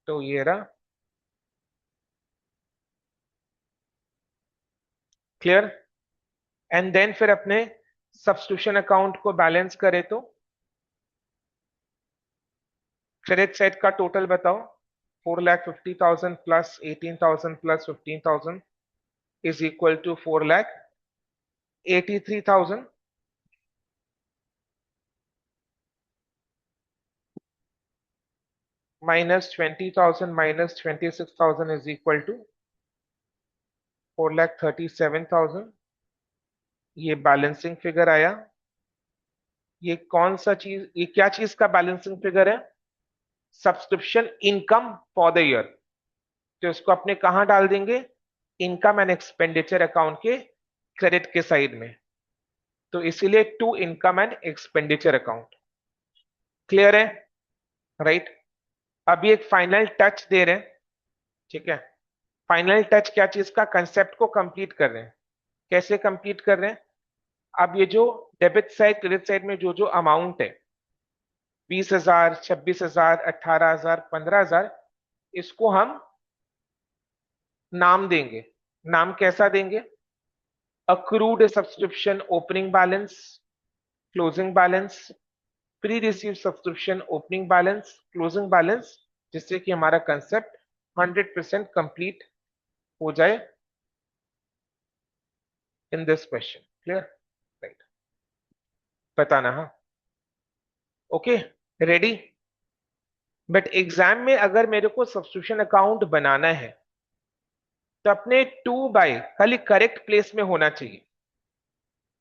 तो ये रहा। क्लियर? एंड देन फिर अपने सब्स्टिट्यूशन अकाउंट को बैलेंस करें तो क्रेडिट साइड का टोटल बताओ। 4,50,000 plus 18,000 plus 15,000 is equal to 4,83,000। Minus 20,000 minus 26,000 is equal to 4,37,000। ये बैलेंसिंग फिगर आया। ये कौन सा चीज, ये क्या चीज का बैलेंसिंग फिगर है? Subscription income for the year. तो इसको अपने कहां डाल देंगे? इनकम एंड एक्सपेंडिचर अकाउंट के क्रेडिट के साइड में। तो इसीलिए to income and expenditure account. Clear है? राइट। अभी एक फाइनल टच दे रहे हैं। ठीक है, फाइनल टच क्या चीज का? कंसेप्ट को कंप्लीट कर रहे हैं। कैसे कंप्लीट कर रहे हैं? अब ये जो डेबिट साइड क्रेडिट साइड में जो जो अमाउंट है, 20,000, 26,000, 18,000, 15,000, इसको हम नाम देंगे। नाम कैसा देंगे? Accrued subscription opening balance, closing balance, pre receive subscription opening balance, closing balance, जिससे कि हमारा कंसेप्ट 100% कंप्लीट हो जाए in this question. Clear? Right, बताना। हाँ, ओके, रेडी। बट एग्जाम में अगर मेरे को सब्सक्रिप्शन अकाउंट बनाना है तो अपने टू बाय खाली करेक्ट प्लेस में होना चाहिए।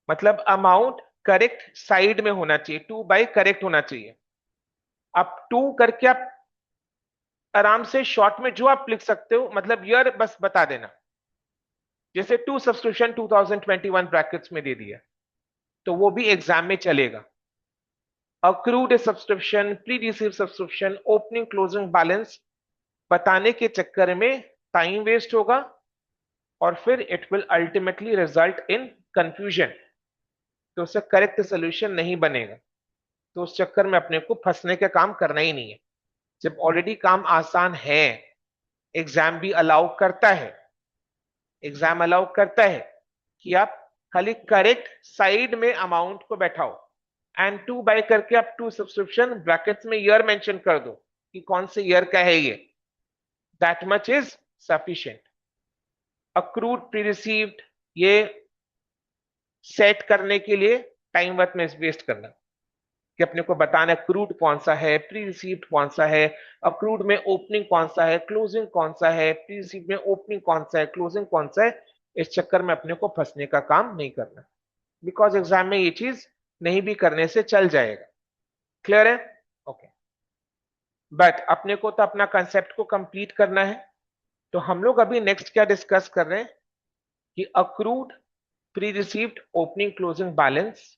मतलब अमाउंट करेक्ट साइड में होना चाहिए, टू बाय करेक्ट होना चाहिए। अब टू करके आप आराम से शॉर्ट में जो आप लिख सकते हो, मतलब ईयर बस बता देना। जैसे टू सब्सक्रिप्शन 2021 ब्रैकेट्स में दे दिया, तो वो भी एग्जाम में चलेगा। Accrued subscription, pre receive subscription, opening closing balance बताने के चक्कर में टाइम वेस्ट होगा और फिर it will ultimately result in confusion. तो उससे करेक्ट सोल्यूशन नहीं बनेगा। तो उस चक्कर में अपने को फंसने का काम करना ही नहीं है। जब ऑलरेडी काम आसान है, एग्जाम भी अलाउ करता है, एग्जाम अलाउ करता है कि आप खाली करेक्ट साइड में अमाउंट को बैठाओ एंड टू बाय करके आप टू सब्सक्रिप्शन ब्रैकेट्स में ईयर मेंशन कर दो कि कौन से ईयर का है ये। That much is sufficient. Accrued pre received, ये सेट करने के लिए टाइम वर्थ में वेस्ट करना कि अपने को बताना अक्रूड कौन सा है, प्री रिसीव्ड कौन सा है, अक्रूड में ओपनिंग कौन सा है, क्लोजिंग कौन सा है, प्री रिसीव्ड में ओपनिंग कौन सा है, क्लोजिंग कौन सा है। इस चक्कर में अपने को फंसने का काम नहीं करना, बिकॉज एग्जाम में ये चीज नहीं भी करने से चल जाएगा। क्लियर है? ओके। बट अपने को तो अपना कंसेप्ट को कंप्लीट करना है। तो हम लोग अभी नेक्स्ट क्या डिस्कस कर रहे हैं कि accrued pre received opening closing balance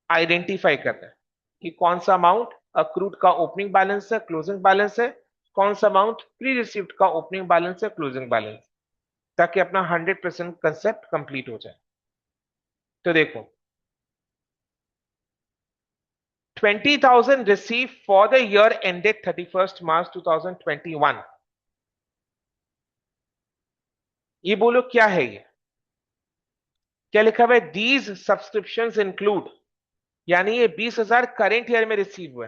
identify करना है कि कौन सा अमाउंट अक्रूड का ओपनिंग बैलेंस है, क्लोजिंग बैलेंस है, कौन सा अमाउंट प्री रिसीव्ड का ओपनिंग बैलेंस है, क्लोजिंग बैलेंस, ताकि अपना 100% कंसेप्ट कंप्लीट हो जाए। तो देखो, 20,000 received for the year ended 31st March 2021। ये बोलो क्या है ये? क्या लिखा हुआ है, दीज सब्सक्रिप्शंस इंक्लूड, यानी ये 20,000 करेंट ईयर में रिसीव हुए।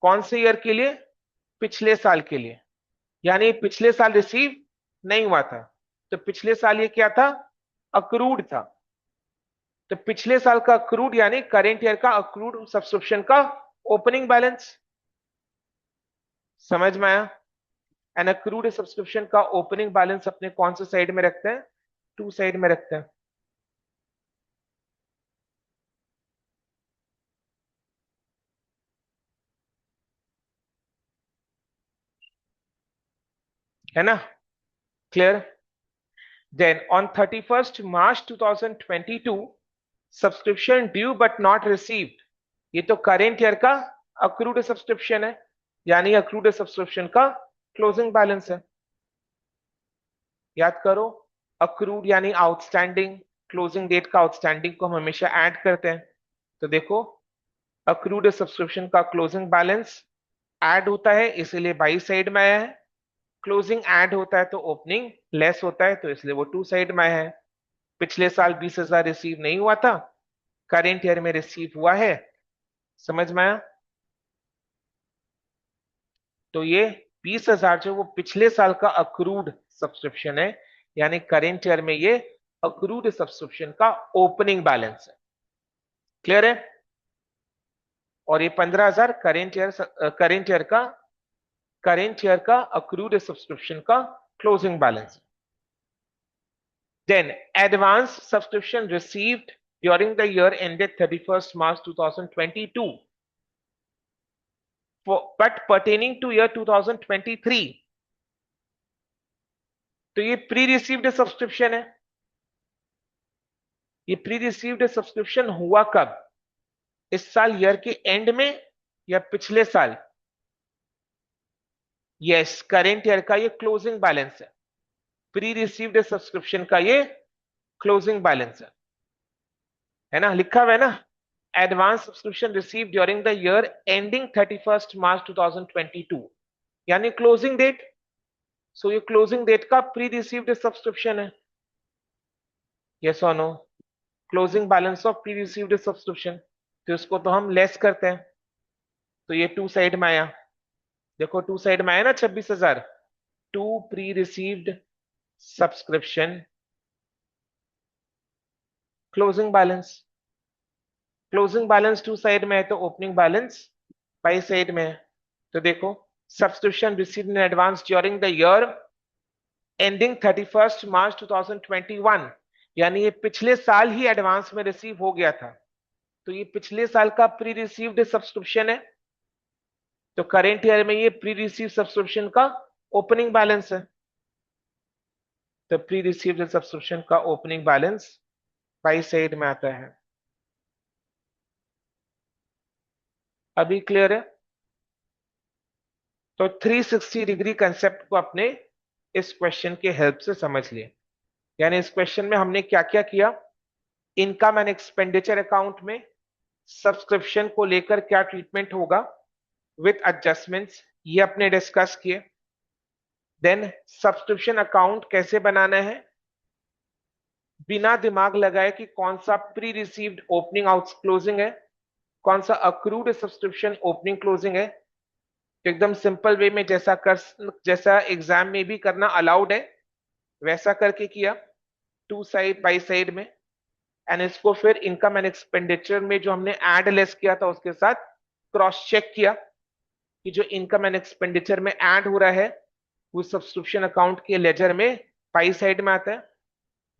कौन से ईयर के लिए? पिछले साल के लिए। यानी पिछले साल रिसीव नहीं हुआ था, तो पिछले साल ये क्या था? अक्रूड था। तो पिछले साल का अक्रूड यानी करेंट ईयर का अक्रूड सब्सक्रिप्शन का ओपनिंग बैलेंस। समझ में आया? एंड अक्रूड सब्सक्रिप्शन का ओपनिंग बैलेंस अपने कौन से साइड में रखते हैं? टू साइड में रखते हैं। है ना? Clear? Then on 31st March 2022 subscription due but not received, ये तो करेंट ईयर का अक्रूड सब्सक्रिप्शन है, यानी अक्रूड सब्सक्रिप्शन का क्लोजिंग बैलेंस है। याद करो, अक्रूड यानी आउटस्टैंडिंग, क्लोजिंग डेट का आउटस्टैंडिंग को हम हमेशा ऐड करते हैं। तो देखो, अक्रूड सब्सक्रिप्शन का क्लोजिंग बैलेंस ऐड होता है, इसीलिए बाई साइड में आया है। क्लोजिंग ऐड होता है तो ओपनिंग लेस होता है, तो इसलिए वो टू साइड में आया है। पिछले साल 20,000 रिसीव नहीं हुआ था, करेंट ईयर में रिसीव हुआ है। समझ में आया? तो ये 20,000 जो वो पिछले साल का अक्रूड सब्सक्रिप्शन है, यानी करेंट ईयर में ये अक्रूड सब्सक्रिप्शन का ओपनिंग बैलेंस है। क्लियर है? और ये 15,000 करेंट ईयर का अक्रूड सब्सक्रिप्शन का closing balance. Then advance subscription received during the year ended 31st March 2022 but pertaining to year 2023, तो ये प्री रिसीव्ड सब्सक्रिप्शन है। ये प्री रिसीव्ड सब्सक्रिप्शन हुआ कब? इस साल ईयर के एंड में या पिछले साल? यस, करेंट ईयर का ये क्लोजिंग बैलेंस है। प्री रिसीव्ड सब्सक्रिप्शन का ये क्लोजिंग बैलेंस है ना? लिखा हुआ है ना, advance subscription receive during the year ending 31st March 2022, यानी क्लोजिंग डेट। सो ये क्लोजिंग डेट का प्री रिसीव्ड सब्सक्रिप्शन है। यस और no? Closing balance of pre received subscription, तो इसको तो हम लेस करते हैं, तो ये टू साइड में आया। देखो टू साइड में आया ना 26,000, to pre received subscription closing balance. Closing balance to side में है तो ओपनिंग बैलेंस बाई साइड में है। तो देखो, subscription received in advance during the year ending 31st March 2021, यानी ये पिछले साल ही एडवांस में रिसीव हो गया था, तो ये पिछले साल का प्री रिसीव्ड सब्सक्रिप्शन है। तो करेंट ईयर में ये प्री रिसीव सब्सक्रिप्शन का ओपनिंग बैलेंस है। तो प्री रिसीव्ड सब्सक्रिप्शन का ओपनिंग बैलेंस बाई साइड में आता है। अभी क्लियर है? तो 360 डिग्री कंसेप्ट को अपने इस क्वेश्चन के हेल्प से समझ लिए। यानी इस क्वेश्चन में हमने क्या क्या किया, इनकम एंड एक्सपेंडिचर अकाउंट में सब्सक्रिप्शन को लेकर क्या ट्रीटमेंट होगा विथ एडजस्टमेंट्स, ये अपने डिस्कस किए। देन सब्सक्रिप्शन अकाउंट कैसे बनाना है, बिना दिमाग लगाए कि कौन सा pre received opening out closing है, कौन सा अक्रूड सब्सक्रिप्शन ओपनिंग क्लोजिंग है। तो एकदम सिंपल वे में जैसा एग्जाम में भी करना अलाउड है, वैसा करके किया, टू साइड बाई साइड में। एंड इसको फिर इनकम एंड एक्सपेंडिचर में जो हमने एड लेस किया था उसके साथ क्रॉस चेक किया कि जो इनकम एंड एक्सपेंडिचर में ऐड हो रहा है वो सब्सक्रिप्शन अकाउंट के लेजर में बाई साइड में आता है,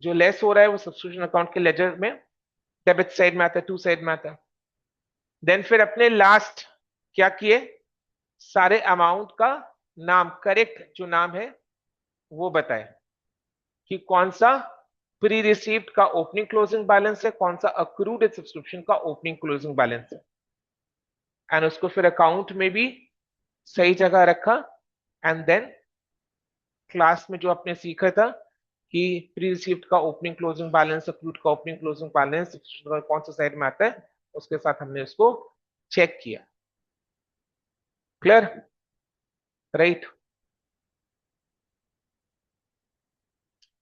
जो लेस हो रहा है वो सब्सक्रिप्शन अकाउंट के लेजर में डेबिट साइड में आता है, टू साइड में आता है। देन फिर अपने लास्ट क्या किए, सारे अमाउंट का नाम, करेक्ट जो नाम है वो बताए कि कौन सा प्री रिसीव्ड का ओपनिंग क्लोजिंग बैलेंस है, कौन सा अक्रूड सब्सक्रिप्शन का ओपनिंग क्लोजिंग बैलेंस है। एंड उसको फिर अकाउंट में भी सही जगह रखा। एंड देन क्लास में जो आपने सीखा था कि प्री रिसीव्ड का ओपनिंग क्लोजिंग बैलेंस, अक्रूड का ओपनिंग क्लोजिंग बैलेंस कौन सा साइड में आता है, उसके साथ हमने उसको चेक किया। क्लियर? राइट?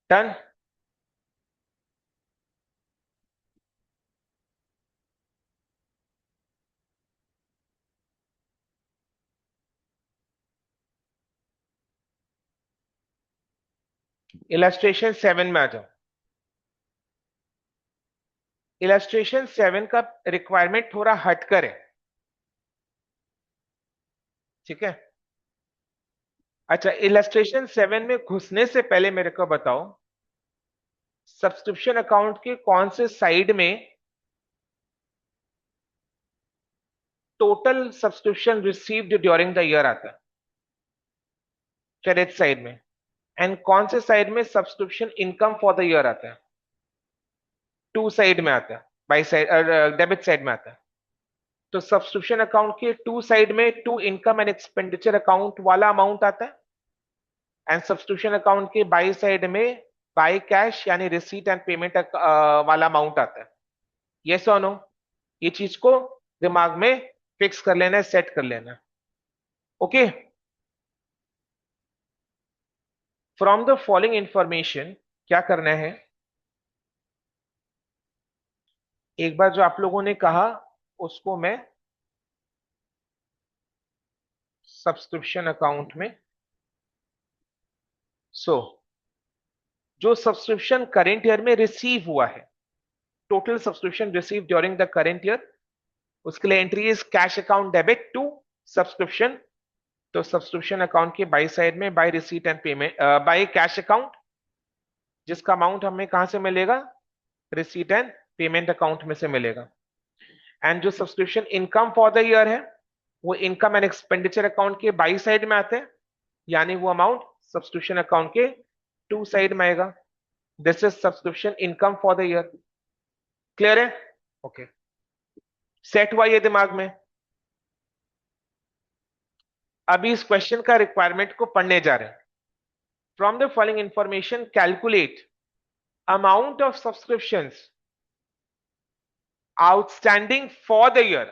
डन? इलस्ट्रेशन 7 में आ जाओ। इलस्ट्रेशन 7 का रिक्वायरमेंट थोड़ा हटकर है, ठीक है। अच्छा, इलस्ट्रेशन 7 में घुसने से पहले मेरे को बताओ, सब्सक्रिप्शन अकाउंट के कौन से साइड में total subscription received during the year आता है? क्रेडिट साइड में। एंड कौन से साइड में subscription income for the year आता है? टू साइड में आता है, बाई साइड, डेबिट साइड में आता है। तो सब्सक्रिप्शन अकाउंट के टू साइड में to income and expenditure account वाला अमाउंट आता है, एंड सब्सक्रिप्शन अकाउंट के बाई साइड में बाई कैश यानी रिसीट एंड पेमेंट वाला अमाउंट आता है। यस और नो? ये चीज को दिमाग में फिक्स कर लेना है, सेट कर लेना है। Okay, from the following information क्या करना है, एक बार जो आप लोगों ने कहा उसको मैं सब्सक्रिप्शन अकाउंट में, सो जो सब्सक्रिप्शन करेंट ईयर में रिसीव हुआ है, total subscription receive during the current year, उसके लिए entry is cash account debit to subscription. तो सब्सक्रिप्शन अकाउंट के बाई साइड में by receipt and payment, by cash account, जिसका अमाउंट हमें कहां से मिलेगा? रिसीट एंड पेमेंट अकाउंट में से मिलेगा। एंड जो subscription income for the year है, वो इनकम एंड एक्सपेंडिचर अकाउंट के बाई साइड में आते हैं, यानी वो अमाउंट सब्सक्रिप्शन अकाउंट के टू साइड में आएगा। This is subscription income for the year. Clear है? ओके, सेट हुआ ये दिमाग में। अभी इस क्वेश्चन का रिक्वायरमेंट को पढ़ने जा रहे हैं। From the following information calculate amount of subscriptions outstanding for the year.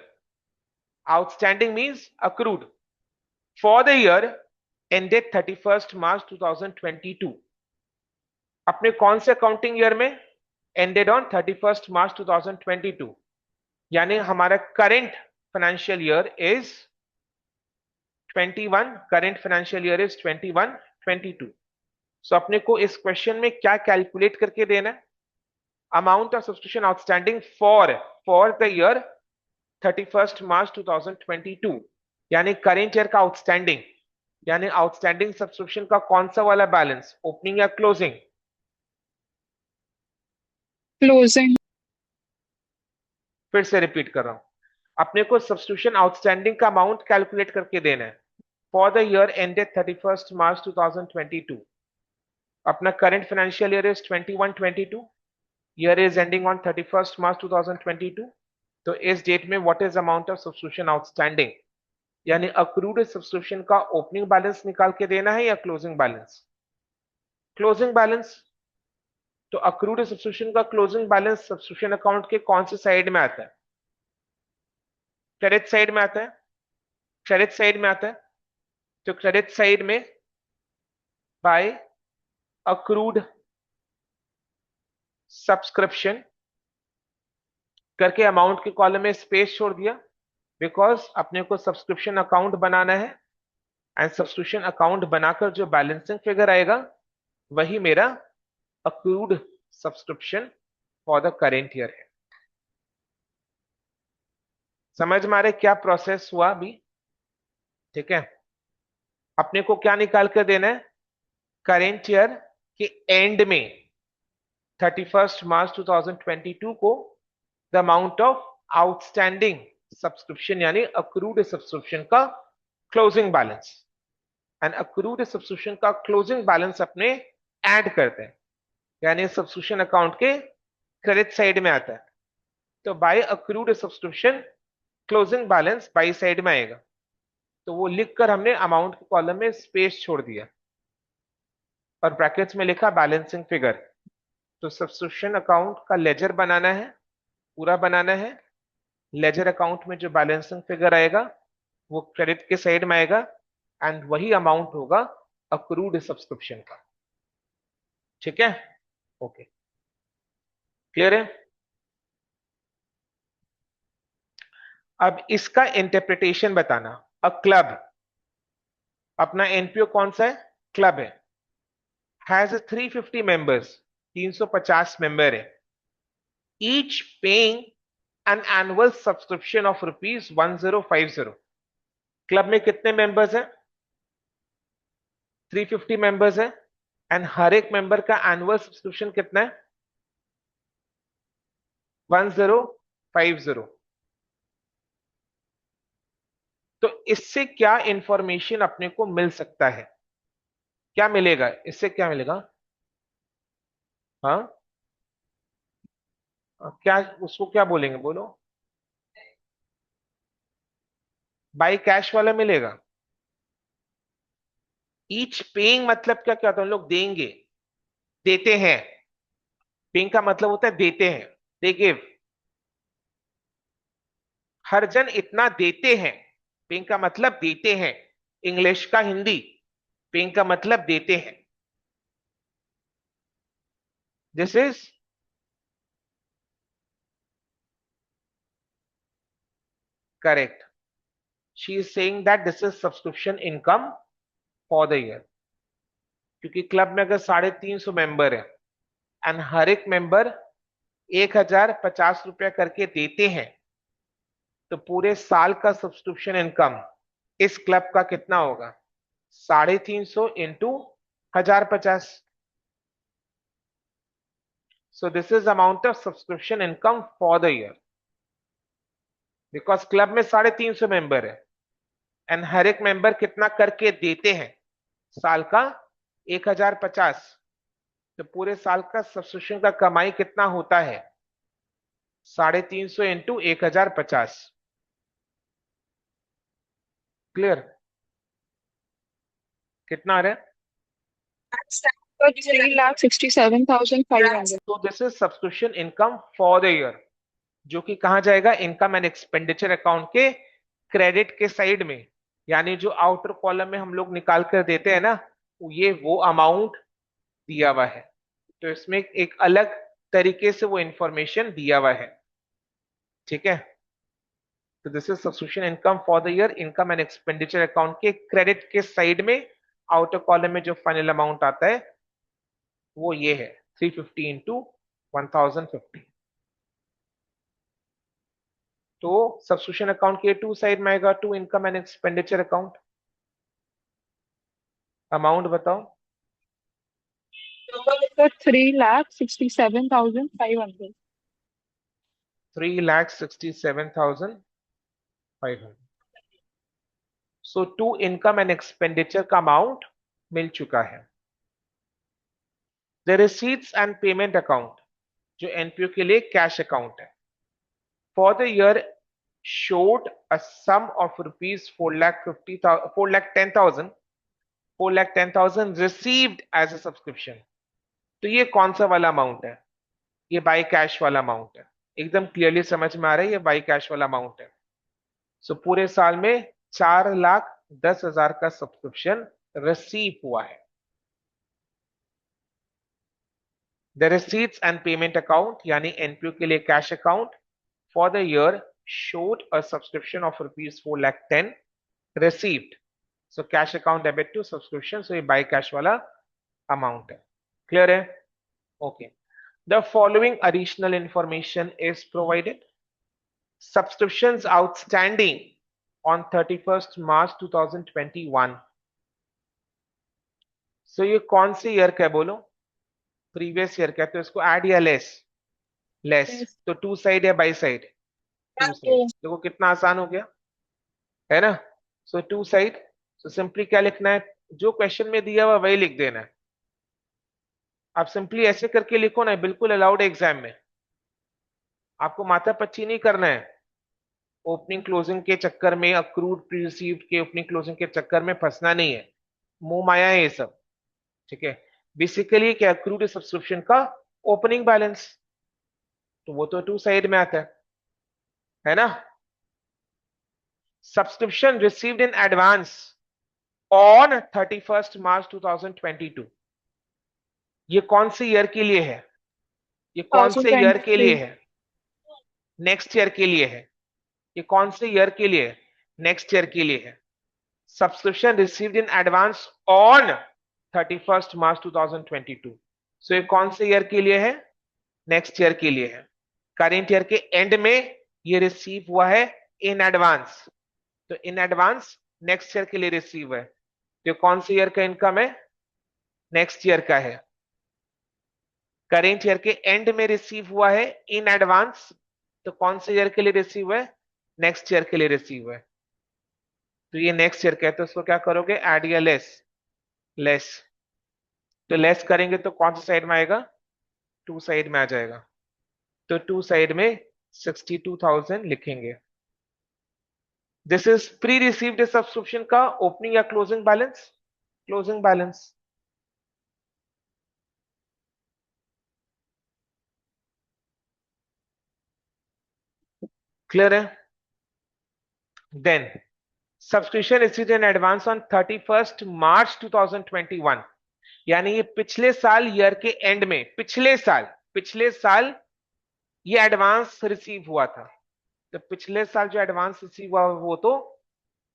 Outstanding means accrued for the year ended 31st March 2022. अपने कौन से अकाउंटिंग ईयर में? एंडेड ऑन 31st March 2022, यानी हमारा current financial year is 21, current financial year is 21 22। सो अपने को इस question में क्या कैलकुलेट करके देना है? Amount of subscription outstanding for the year 31st March 2022, यानी करेंट ईयर का आउटस्टैंडिंग, यानी आउटस्टैंडिंग सब्सक्रिप्शन का कौन सा वाला बैलेंस, ओपनिंग या क्लोजिंग? क्लोजिंग। फिर से रिपीट कर रहा हूं, अपने को सब्सक्रिप्शन आउटस्टैंडिंग का अमाउंट कैलकुलेट करके देना है for the year ended 31st March 2022। अपना current financial year is 21 22, year is ending on 31st March 2022। तो इस डेट में what is amount of subscription outstanding, यानी अक्रूड सब्सक्रिप्शन का ओपनिंग बैलेंस निकाल के देना है या क्लोजिंग बैलेंस? Closing balance. तो अक्रूड सब्सक्रिप्शन का क्लोजिंग बैलेंस सब्सक्रिप्शन अकाउंट के कौन से साइड में आता है? क्रेडिट साइड में आता है। क्रेडिट साइड में आता है, तो क्रेडिट साइड में बाय अक्रूड सब्सक्रिप्शन करके अमाउंट के कॉलम में स्पेस छोड़ दिया, बिकॉज अपने को सब्सक्रिप्शन अकाउंट बनाना है, एंड सब्सक्रिप्शन अकाउंट बनाकर जो बैलेंसिंग फिगर आएगा वही मेरा accrued subscription for the current year है। समझ में आ रहे क्या प्रोसेस हुआ अभी? ठीक है, अपने को क्या निकाल कर देना है? करेंट ईयर के एंड में 31st March 2022 को the amount of outstanding subscription यानी अक्रूड सब्सक्रिप्शन का closing balance, and accrued subscription का क्लोजिंग बैलेंस अपने ऐड करते हैं, यानी सब्सक्रिप्शन अकाउंट के क्रेडिट साइड में आता है। तो by accrued subscription closing balance by side में आएगा, तो वो लिखकर हमने अमाउंट के कॉलम में स्पेस छोड़ दिया और ब्रैकेट्स में लिखा बैलेंसिंग फिगर। तो सब्सक्रिप्शन अकाउंट का लेजर बनाना है, पूरा बनाना है। लेजर अकाउंट में जो बैलेंसिंग फिगर आएगा वो क्रेडिट के साइड में आएगा, एंड वही अमाउंट होगा अक्रूड सब्सक्रिप्शन का। ठीक है? ओके, क्लियर है? अब इसका इंटरप्रिटेशन बताना। अ क्लब, अपना एनपीओ कौन सा है? क्लब है। हैज 350 मेंबर्स, 350 मेंबर है, each paying an annual subscription of ₹1050। Club में कितने मेंबर्स हैं? 350 मेंबर्स हैं, एंड हर एक मेंबर का एनुअल सब्सक्रिप्शन कितना है? 1050। तो इससे क्या इंफॉर्मेशन अपने को मिल सकता है? क्या मिलेगा इससे, क्या मिलेगा? हाँ, क्या उसको क्या बोलेंगे, बोलो। बाई कैश वाला मिलेगा। ईच पेइंग मतलब क्या, क्या होता है? हम लोग देंगे, देते हैं। पेइंग का मतलब होता है देते हैं, दे गिव। हर जन इतना देते हैं, पेइंग का मतलब देते हैं। इंग्लिश का हिंदी, पेइंग का मतलब देते हैं। This is correct. She is saying that this is subscription income for the year. क्योंकि क्लब में अगर 350 मेंबर है एंड हर एक मेंबर 1050 रुपया करके देते हैं, तो पूरे साल का सब्सक्रिप्शन इनकम इस क्लब का कितना होगा? 350 into 1050। So this is amount of subscription income for the year. Because club में 350 मेंबर है एंड हर एक मेंबर कितना करके देते हैं? साल का 1050। तो पूरे साल का सब्सक्रिप्शन का कमाई कितना होता है? 350 इंटू 1050। क्लियर? कितना आ रहा है? 3,67,500। तो this is subscription income for the year, जो कि कहां जाएगा? इनकम एंड एक्सपेंडिचर अकाउंट के क्रेडिट के साइड में। यानी जो आउटर कॉलम में हम लोग निकाल कर देते हैं ना, ये वो अमाउंट दिया हुआ है। तो इसमें एक अलग तरीके से वो इंफॉर्मेशन दिया हुआ है। ठीक है? तो this is subscription income for the year, income and expenditure account के क्रेडिट के साइड में आउटर कॉलम में जो फाइनल अमाउंट आता है वो ये है, 350 इंटू 1050। तो सब्सक्रिप्शन अकाउंट के टू साइड में आएगा, to income and expenditure account. Amount बताओ। 3,67,500। 3,67,500। So to income and expenditure का अमाउंट मिल चुका है। The receipts and payment account, जो एनपीओ के लिए कैश अकाउंट है, for the year showed a sum of rupees 4,10,000 received as a subscription। तो ये कौन सा वाला अमाउंट है? ये बाई कैश वाला अमाउंट है। एकदम क्लियरली समझ में आ रहा है, ये बाई कैश वाला अमाउंट है। सो पूरे साल में 4,10,000 का सब्सक्रिप्शन रिसीव हुआ है। The receipts and payment account यानी एनपीओ के लिए cash account for the year showed a subscription of rupees 4,10,000 received। So cash account debit to subscription, so ये बाई कैश वाला अमाउंट है। क्लियर है? Okay. The following additional information is provided. Subscriptions outstanding on 31st March 2021। सो ये कौन से year का है बोलो? प्रीवियस ईयर का। तो इसको ऐड या लेस? लेस। तो टू साइड या बाई साइड? To side. देखो कितना आसान हो गया है ना। So to side, so simply क्या लिखना है? जो क्वेश्चन में दिया हुआ वही लिख देना है। आप सिंपली ऐसे करके लिखो ना, बिल्कुल अलाउड है एग्जाम में। आपको माथा पच्ची नहीं करना है। ओपनिंग क्लोजिंग के चक्कर में, अक्रूड प्री रिसीव्ड के ओपनिंग क्लोजिंग के चक्कर में फंसना नहीं है। मुंह माया है ये सब। ठीक है? बेसिकली क्या, अक्रूड सब्सक्रिप्शन का ओपनिंग बैलेंस, तो वो तो टू साइड में आता है ना। Subscription received in advance on 31st March 2022। ये कौन से ईयर के लिए है? ये कौन से ईयर के लिए 2023। है? नेक्स्ट ईयर के लिए है। ये कौन से ईयर के लिए है? नेक्स्ट ईयर के लिए है। Subscription received in advance on 31 March 2022। सो ये कौन से ईयर के लिए है? नेक्स्ट ईयर के लिए है। करेंट ईयर के एंड में ये रिसीव हुआ है इन एडवांस, तो इन एडवांस नेक्स्ट ईयर के लिए रिसीव है। तो कौन से ईयर का इनकम है? नेक्स्ट ईयर का है। करेंट ईयर के एंड में रिसीव हुआ है इन एडवांस, तो कौन से ईयर के लिए रिसीव है? नेक्स्ट ईयर के लिए रिसीव है। तो ये नेक्स्ट ईयर का है, तो उसको क्या करोगे? एड या लेस? लेस। तो लेस करेंगे तो कौन सी साइड में आएगा? टू साइड में आ जाएगा। तो टू साइड में 62,000 लिखेंगे। This is pre received subscription का ओपनिंग या closing balance? Closing balance. Clear है? Then subscription received in advance on 31 March 2021, यानी ये पिछले साल ईयर के एंड में, पिछले साल ये एडवांस रिसीव हुआ था। तो पिछले साल जो एडवांस रिसीव हुआ वो तो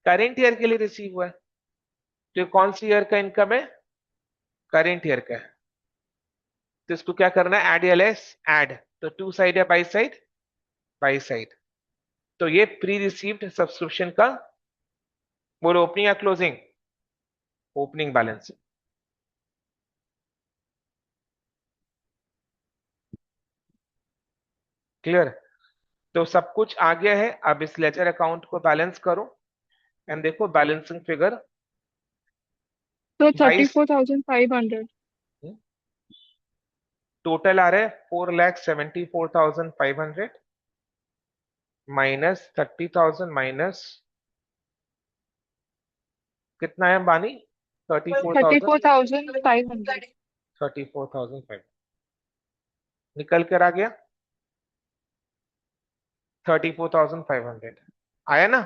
करेंट ईयर के लिए रिसीव हुआ है। तो ये कौन सी ईयर का इनकम है? करेंट ईयर का है। तो इसको क्या करना है? एड या लेस? एड। तो टू साइड या बाई साइड? By side. तो ये प्री रिसीव्ड सब्सक्रिप्शन का, बोलो ओपनिंग या क्लोजिंग? Opening balance. क्लियर? तो सब कुछ आ गया है। अब इस लेजर अकाउंट को बैलेंस करो एंड देखो बैलेंसिंग फिगर So 22। 34,500. टोटल आ रहा है 4,74,500 माइनस 30,000 माइनस कितना है अंबानी? 34,000। 34,500. 34,500 निकल कर आ गया 34,500 आया ना?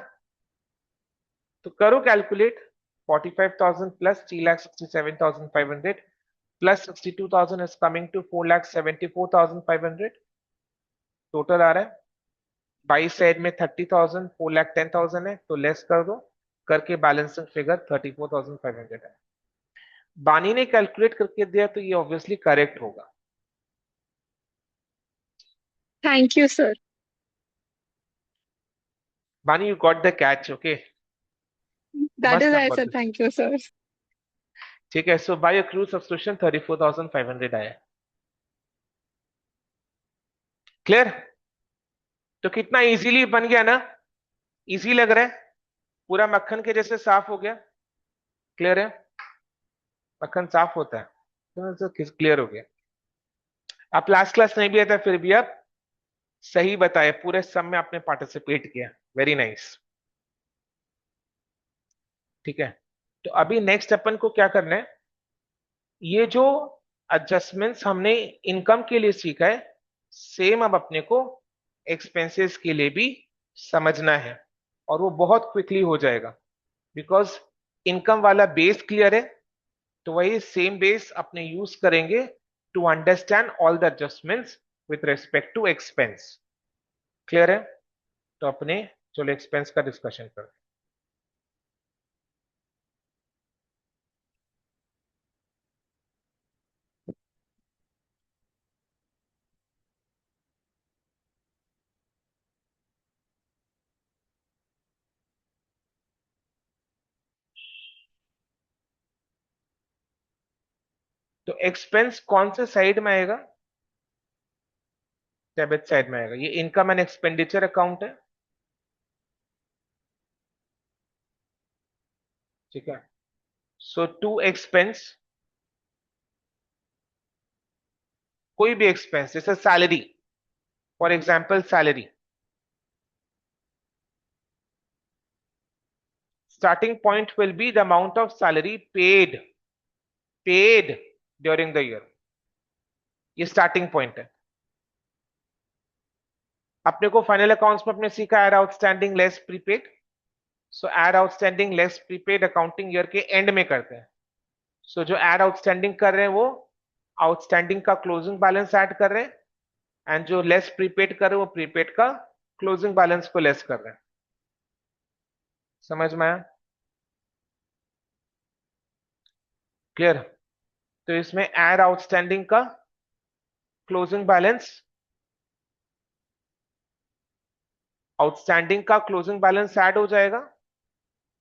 तो करो calculate. 45,000 plus 3,67,500 plus 62,000 is coming to 4,74,500। Total आ रहा है बाई साइड में 30,000, 4,10,000 है, तो लेस कर दो, करके बैलेंसिंग फिगर 34,500 है। बानी ने कैलकुलेट करके दिया तो ये ऑब्वियसली करेक्ट होगा। Thank you, sir. बानी you got the catch? Okay, That is मस्त I number said this. thank you, sir. ठीक है, सो बाय क्रूज सब्सक्रिप्शन 34,500 आया। क्लियर? तो कितना इजीली बन गया ना? इजी लग रहा है? पूरा मक्खन के जैसे साफ हो गया। क्लियर है? मक्खन साफ होता है तो क्लियर हो गया। आप लास्ट क्लास नहीं भी आता फिर भी आप सही बताए, पूरे सब में आपने पार्टिसिपेट किया। Very nice. ठीक है, तो अभी नेक्स्ट अपन को क्या करना है? ये जो एडजस्टमेंट्स हमने इनकम के लिए सीखा है, सेम अब अपने को एक्सपेंसेस के लिए भी समझना है, और वो बहुत क्विकली हो जाएगा बिकॉज इनकम वाला बेस क्लियर है। तो वही सेम बेस अपने यूज करेंगे to understand all the adjustments with respect to expense. Clear है? तो अपने चलो एक्सपेंस का डिस्कशन करते हैं। तो एक्सपेंस कौन से साइड में आएगा? डेबिट साइड में आएगा। ये इनकम एंड एक्सपेंडिचर अकाउंट है। ठीक है, सो टू एक्सपेंस, कोई भी एक्सपेंस जैसे salary, for example salary, starting point will be the amount of salary paid during the year। ये स्टार्टिंग पॉइंट है। अपने को फाइनल अकाउंट्स में अपने सीखा add outstanding less prepaid. So add outstanding less prepaid accounting year के end में करते हैं। सो जो एड आउटस्टैंडिंग कर रहे हैं वो आउटस्टैंडिंग का क्लोजिंग बैलेंस ऐड कर रहे हैं, एंड जो लेस प्रीपेड कर रहे हैं वो प्रीपेड का क्लोजिंग बैलेंस को लेस कर रहे हैं। समझ में आया? क्लियर? तो इसमें ऐड आउटस्टैंडिंग का क्लोजिंग बैलेंस, आउटस्टैंडिंग का क्लोजिंग बैलेंस ऐड हो जाएगा।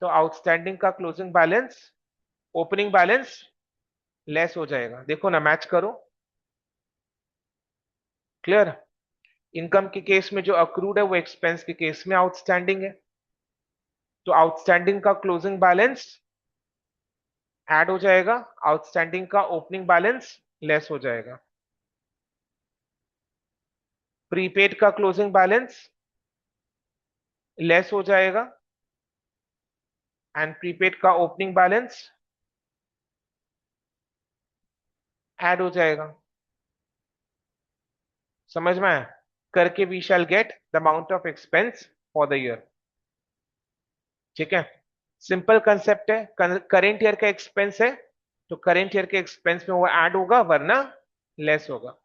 तो आउटस्टैंडिंग का closing balance opening balance less हो जाएगा। देखो ना, मैच करो। क्लियर? इनकम के केस में जो अक्रूड है वो एक्सपेंस के केस में आउटस्टैंडिंग है। तो आउटस्टैंडिंग का क्लोजिंग बैलेंस ऐड हो जाएगा, आउटस्टैंडिंग का ओपनिंग बैलेंस लेस हो जाएगा। प्रीपेड का क्लोजिंग बैलेंस लेस हो जाएगा एंड प्रीपेड का ओपनिंग बैलेंस ऐड हो जाएगा। समझ में आया? करके we shall get the amount of expense for the year. ठीक है, सिंपल कंसेप्ट है। करेंट ईयर का एक्सपेंस है तो करेंट ईयर के एक्सपेंस में वो ऐड होगा, वरना लेस होगा।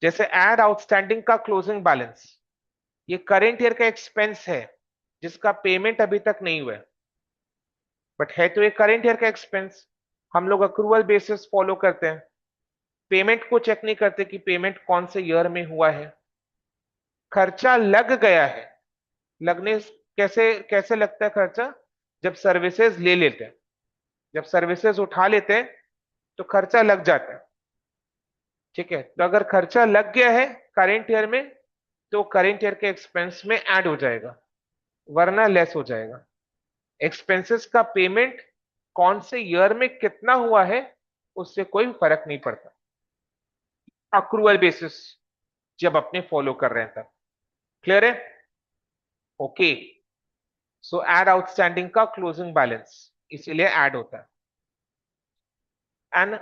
जैसे ऐड आउटस्टैंडिंग का क्लोजिंग बैलेंस, ये करेंट ईयर का एक्सपेंस है जिसका पेमेंट अभी तक नहीं हुआ है, बट है तो ये करेंट ईयर का एक्सपेंस। हम लोग अक्रूवल बेसिस फॉलो करते हैं, पेमेंट को चेक नहीं करते कि पेमेंट कौन से ईयर में हुआ है। खर्चा लग गया है, लगने कैसे कैसे लगता है खर्चा? जब सर्विसेज ले लेते हैं, जब सर्विसेज उठा लेते हैं तो खर्चा लग जाता है। ठीक है, तो अगर खर्चा लग गया है करेंट ईयर में तो करेंट ईयर के एक्सपेंस में ऐड हो जाएगा, वरना लेस हो जाएगा। एक्सपेंसेस का पेमेंट कौन से ईयर में कितना हुआ है उससे कोई फर्क नहीं पड़ता, अक्रूवल बेसिस जब अपने फॉलो कर रहे हैं तब। क्लियर है? ओके, सो ऐड आउटस्टैंडिंग का क्लोजिंग बैलेंस इसीलिए ऐड होता है। एंड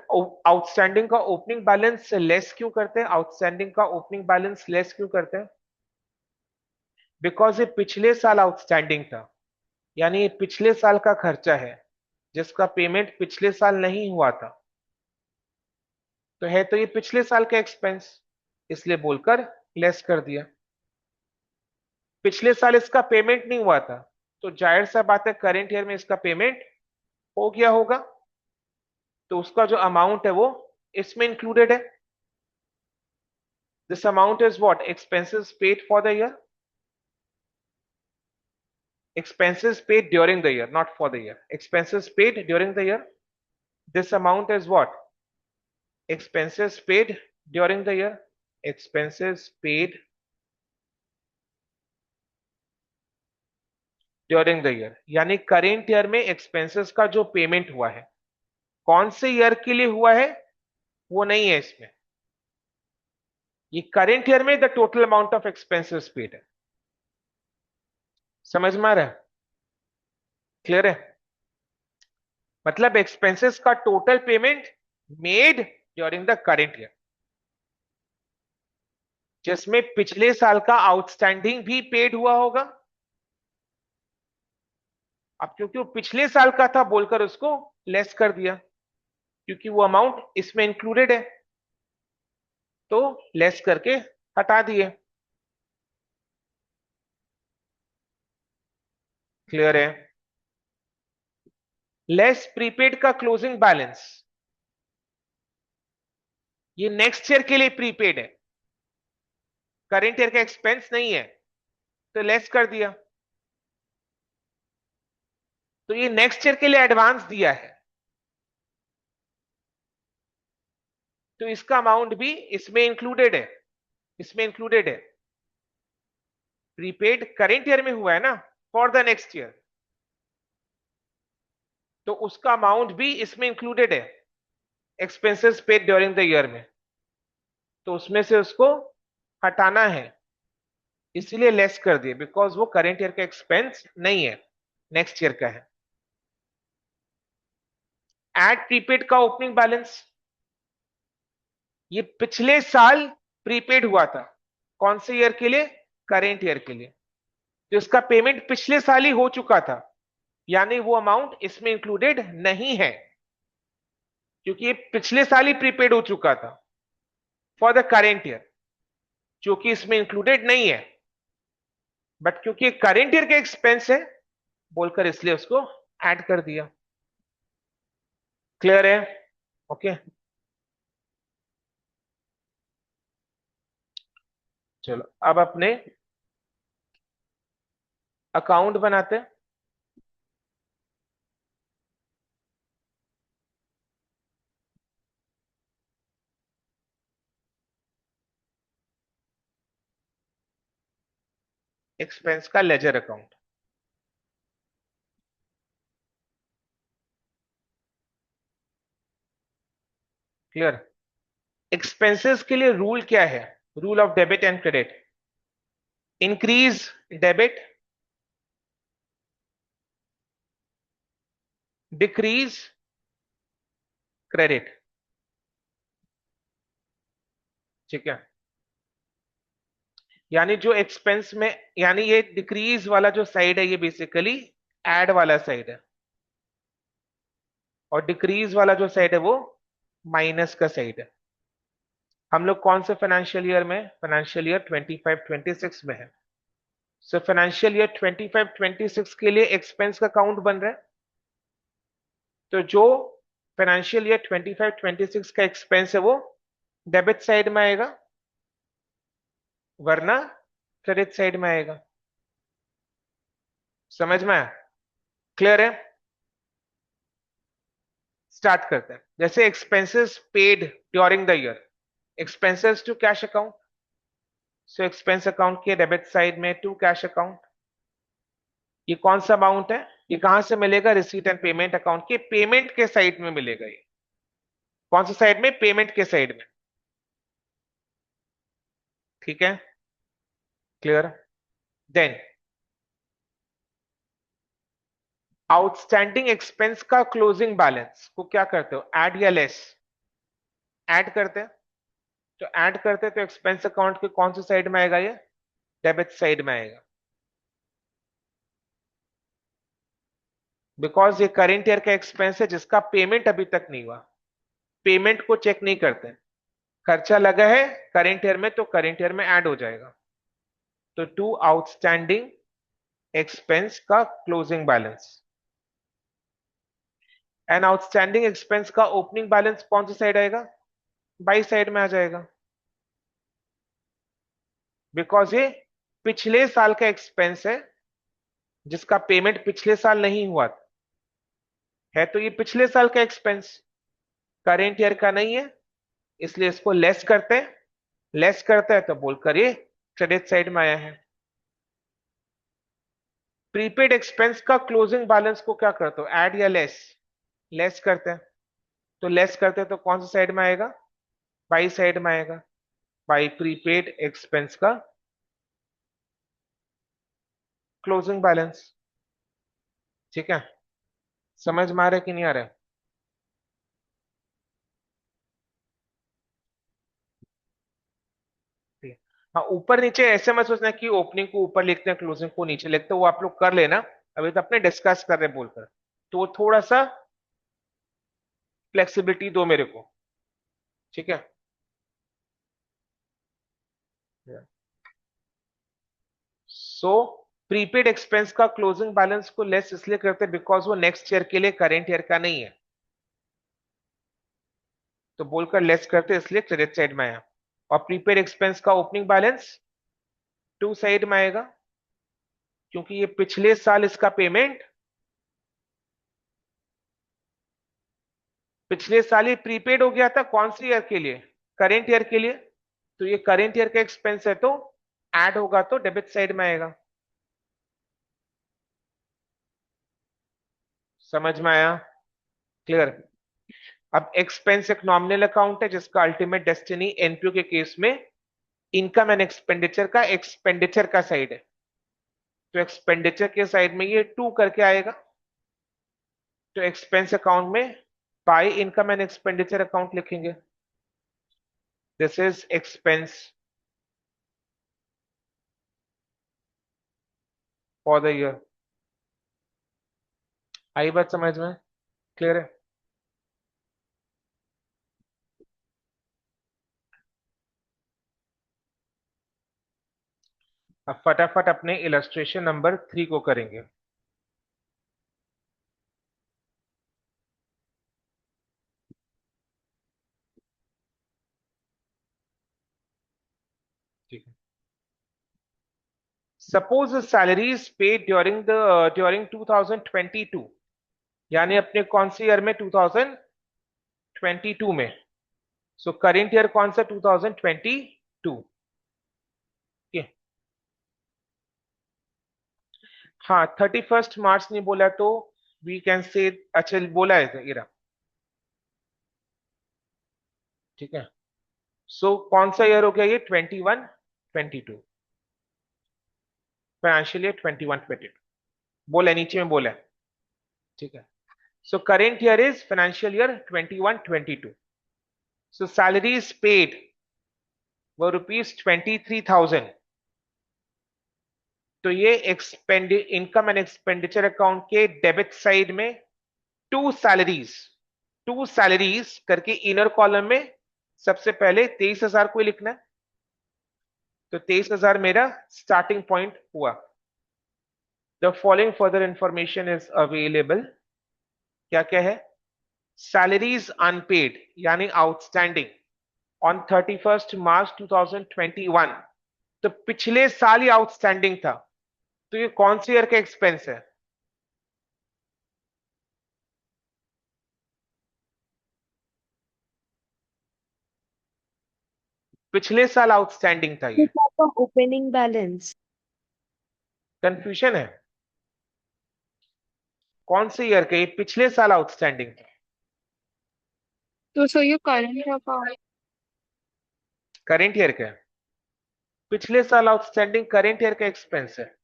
आउटस्टैंडिंग का ओपनिंग बैलेंस लेस क्यों करते हैं? आउटस्टैंडिंग का ओपनिंग बैलेंस लेस क्यों करते हैं? बिकॉज ये पिछले साल आउटस्टैंडिंग था, यानी ये पिछले साल का खर्चा है जिसका पेमेंट पिछले साल नहीं हुआ था। तो है तो ये पिछले साल का एक्सपेंस, इसलिए बोलकर लेस कर दिया। पिछले साल इसका पेमेंट नहीं हुआ था तो जाहिर सा बात है करेंट ईयर में इसका पेमेंट हो गया होगा, तो उसका जो अमाउंट है वो इसमें इंक्लूडेड है। This amount is what? Expenses paid for the year, expenses paid during the year, not for the year. Expenses paid during the year. This amount is what? Expenses paid during the year. Expenses paid during the year. यानी current year में expenses का जो payment हुआ है कौन से year के लिए हुआ है वो नहीं है इसमें। ये करेंट ईयर में the total amount of expenses paid है। समझ में आ रहा है? क्लियर है? मतलब एक्सपेंसेस का total payment made during the current year, जिसमें पिछले साल का आउटस्टैंडिंग भी पेड हुआ होगा। अब क्योंकि वो पिछले साल का था बोलकर उसको लेस कर दिया, क्योंकि वो अमाउंट इसमें इंक्लूडेड है तो लेस करके हटा दिए। क्लियर है? लेस प्रीपेड का क्लोजिंग बैलेंस, ये नेक्स्ट ईयर के लिए प्रीपेड है, करेंट ईयर का एक्सपेंस नहीं है, तो लेस कर दिया। तो ये नेक्स्ट ईयर के लिए एडवांस दिया है, तो इसका अमाउंट भी इसमें इंक्लूडेड है, इसमें इंक्लूडेड है। प्रीपेड करेंट ईयर में हुआ है ना, फॉर द नेक्स्ट ईयर, तो उसका अमाउंट भी इसमें इंक्लूडेड है expenses paid during the year में, तो उसमें से उसको हटाना है, इसीलिए लेस कर दिए, बिकॉज वो करेंट ईयर का एक्सपेंस नहीं है, नेक्स्ट ईयर का है। एड प्रीपेड का ओपनिंग बैलेंस, ये पिछले साल प्रीपेड हुआ था, कौन से ईयर के लिए? करेंट ईयर के लिए, तो इसका पेमेंट पिछले साल ही हो चुका था, यानी वो अमाउंट इसमें इंक्लूडेड नहीं है, क्योंकि ये पिछले साल ही प्रीपेड हो चुका था फॉर द करेंट ईयर, जो कि इसमें इंक्लूडेड नहीं है। बट क्योंकि करेंट ईयर का एक्सपेंस है बोलकर इसलिए उसको ऐड कर दिया। क्लियर है? ओके, चलो अब अपने अकाउंट बनाते हैं। एक्सपेंस का लेजर अकाउंट। क्लियर। एक्सपेंसेस के लिए रूल क्या है? Rule of debit and credit. Increase debit, decrease credit. ठीक है। यानी जो एक्सपेंस में, यानी ये डिक्रीज वाला जो साइड है ये बेसिकली ऐड वाला साइड है, और डिक्रीज वाला जो साइड है वो माइनस का साइड है। हम लोग कौन से फाइनेंशियल ईयर में? फाइनेंशियल ईयर 25-26 में है। सो फाइनेंशियल ईयर 25-26 के लिए एक्सपेंस का काउंट बन रहा है। तो जो फाइनेंशियल ईयर 25-26 का एक्सपेंस है वो डेबिट साइड में आएगा, वरना क्रेडिट साइड में आएगा। समझ में आया? क्लियर है? स्टार्ट करते हैं। जैसे expenses paid during the year, expenses to cash account. So expense account के डेबिट साइड में टू कैश अकाउंट। ये कौन सा अमाउंट है? ये कहां से मिलेगा? रिसीट एंड पेमेंट अकाउंट के पेमेंट के साइड में मिलेगा। ये कौन सा साइड में? पेमेंट के साइड में। ठीक है, क्लियर। देन आउटस्टैंडिंग एक्सपेंस का क्लोजिंग बैलेंस को क्या करते हो? ऐड या लेस? ऐड करते हैं। तो ऐड करते हैं तो एक्सपेंस अकाउंट के कौन सी साइड में आएगा? ये डेबिट साइड में आएगा, बिकॉज ये करेंट ईयर का एक्सपेंस है जिसका पेमेंट अभी तक नहीं हुआ। पेमेंट को चेक नहीं करते। खर्चा लगा है करेंट ईयर में तो करेंट ईयर में ऐड हो जाएगा। तो टू आउटस्टैंडिंग एक्सपेंस का closing balance. And outstanding expense का ओपनिंग बैलेंस कौन सी साइड आएगा? बाई साइड में आ जाएगा, बिकॉज ये पिछले साल का एक्सपेंस है जिसका पेमेंट पिछले साल नहीं हुआ है। तो ये पिछले साल का एक्सपेंस करेंट ईयर का नहीं है, इसलिए इसको लेस करते हैं। लेस करते हैं तो बोलकर ये क्रेडिट साइड में आया है। प्रीपेड एक्सपेंस का क्लोजिंग बैलेंस को क्या करते हो? ऐड या लेस? लेस करते हैं। तो लेस करते हैं तो कौन सी साइड में आएगा? बाई साइड में आएगा, बाई प्रीपेड एक्सपेंस का क्लोजिंग बैलेंस। ठीक है, समझ में आ रहा है कि नहीं आ रहा है? ठीक है। हाँ, ऊपर नीचे ऐसे मत सोचना कि ओपनिंग को ऊपर लिखते हैं क्लोजिंग को नीचे लिखते हैं, वो आप लोग कर लेना। अभी तो अपने डिस्कस कर रहे हैं बोलकर, तो थोड़ा सा फ्लेक्सिबिलिटी दो मेरे को। ठीक है। सो प्रीपेड एक्सपेंस का क्लोजिंग बैलेंस को लेस इसलिए करते हैं बिकॉज वो नेक्स्ट ईयर के लिए करेंट ईयर का नहीं है। तो बोलकर लेस करते हैं इसलिए क्रेडिट साइड में आया। और प्रीपेड एक्सपेंस का ओपनिंग बैलेंस टू साइड में आएगा, क्योंकि ये पिछले साल इसका पेमेंट, पिछले साल ही प्रीपेड हो गया था। कौन सी ईयर के लिए? करेंट ईयर के लिए। तो ये करेंट ईयर का एक्सपेंस है तो ऐड होगा तो डेबिट साइड में आएगा। समझ में आया? क्लियर। अब एक्सपेंस एक नॉमिनल अकाउंट है जिसका अल्टीमेट डेस्टिनी एनपीओ के केस में इनकम एंड एक्सपेंडिचर का एक्सपेंडिचर का साइड है। तो एक्सपेंडिचर के साइड में ये टू करके आएगा। तो एक्सपेंस अकाउंट में by income and expenditure account लिखेंगे। This is expense for the year. आई बात समझ में? क्लियर है? अब फटाफट अपने इलस्ट्रेशन नंबर 3 को करेंगे। ठीक है। सपोज सैलरीज पेड ड्यूरिंग 2022, यानी अपने कौन से ईयर में, 2022 में। सो करेंट ईयर कौन सा, 2022। हाँ, 31 मार्च नहीं बोला तो वी कैन से, अच्छा बोला है इरा, ठीक है। सो कौन सा ईयर हो गया ये, 21-22, फाइनेंशियल ईयर 21-22 बोला है, नीचे में बोला है, ठीक है। So current year is financial year 21-22। So salaries paid वो ₹23,000। तो ये expend income and expenditure account के डेबिट साइड में टू सैलरीज, टू सैलरीज करके इनर कॉलम में सबसे पहले 23,000 को ही लिखना है। तो 23,000 मेरा स्टार्टिंग पॉइंट हुआ। The following further information is available. क्या क्या है, सैलरीज अनपेड यानी आउटस्टैंडिंग ऑन 31 मार्च 2021, तो पिछले साल ही आउटस्टैंडिंग था। तो ये कौन सी ईयर का एक्सपेंस है, पिछले साल आउटस्टैंडिंग था ये। Opening balance. कंफ्यूजन है, कौन से ईयर का, ये पिछले साल आउटस्टैंडिंग था। तो सर ये करंट अकाउंट। करेंट ईयर का है। पिछले साल आउटस्टैंडिंग करेंट ईयर का एक्सपेंस है।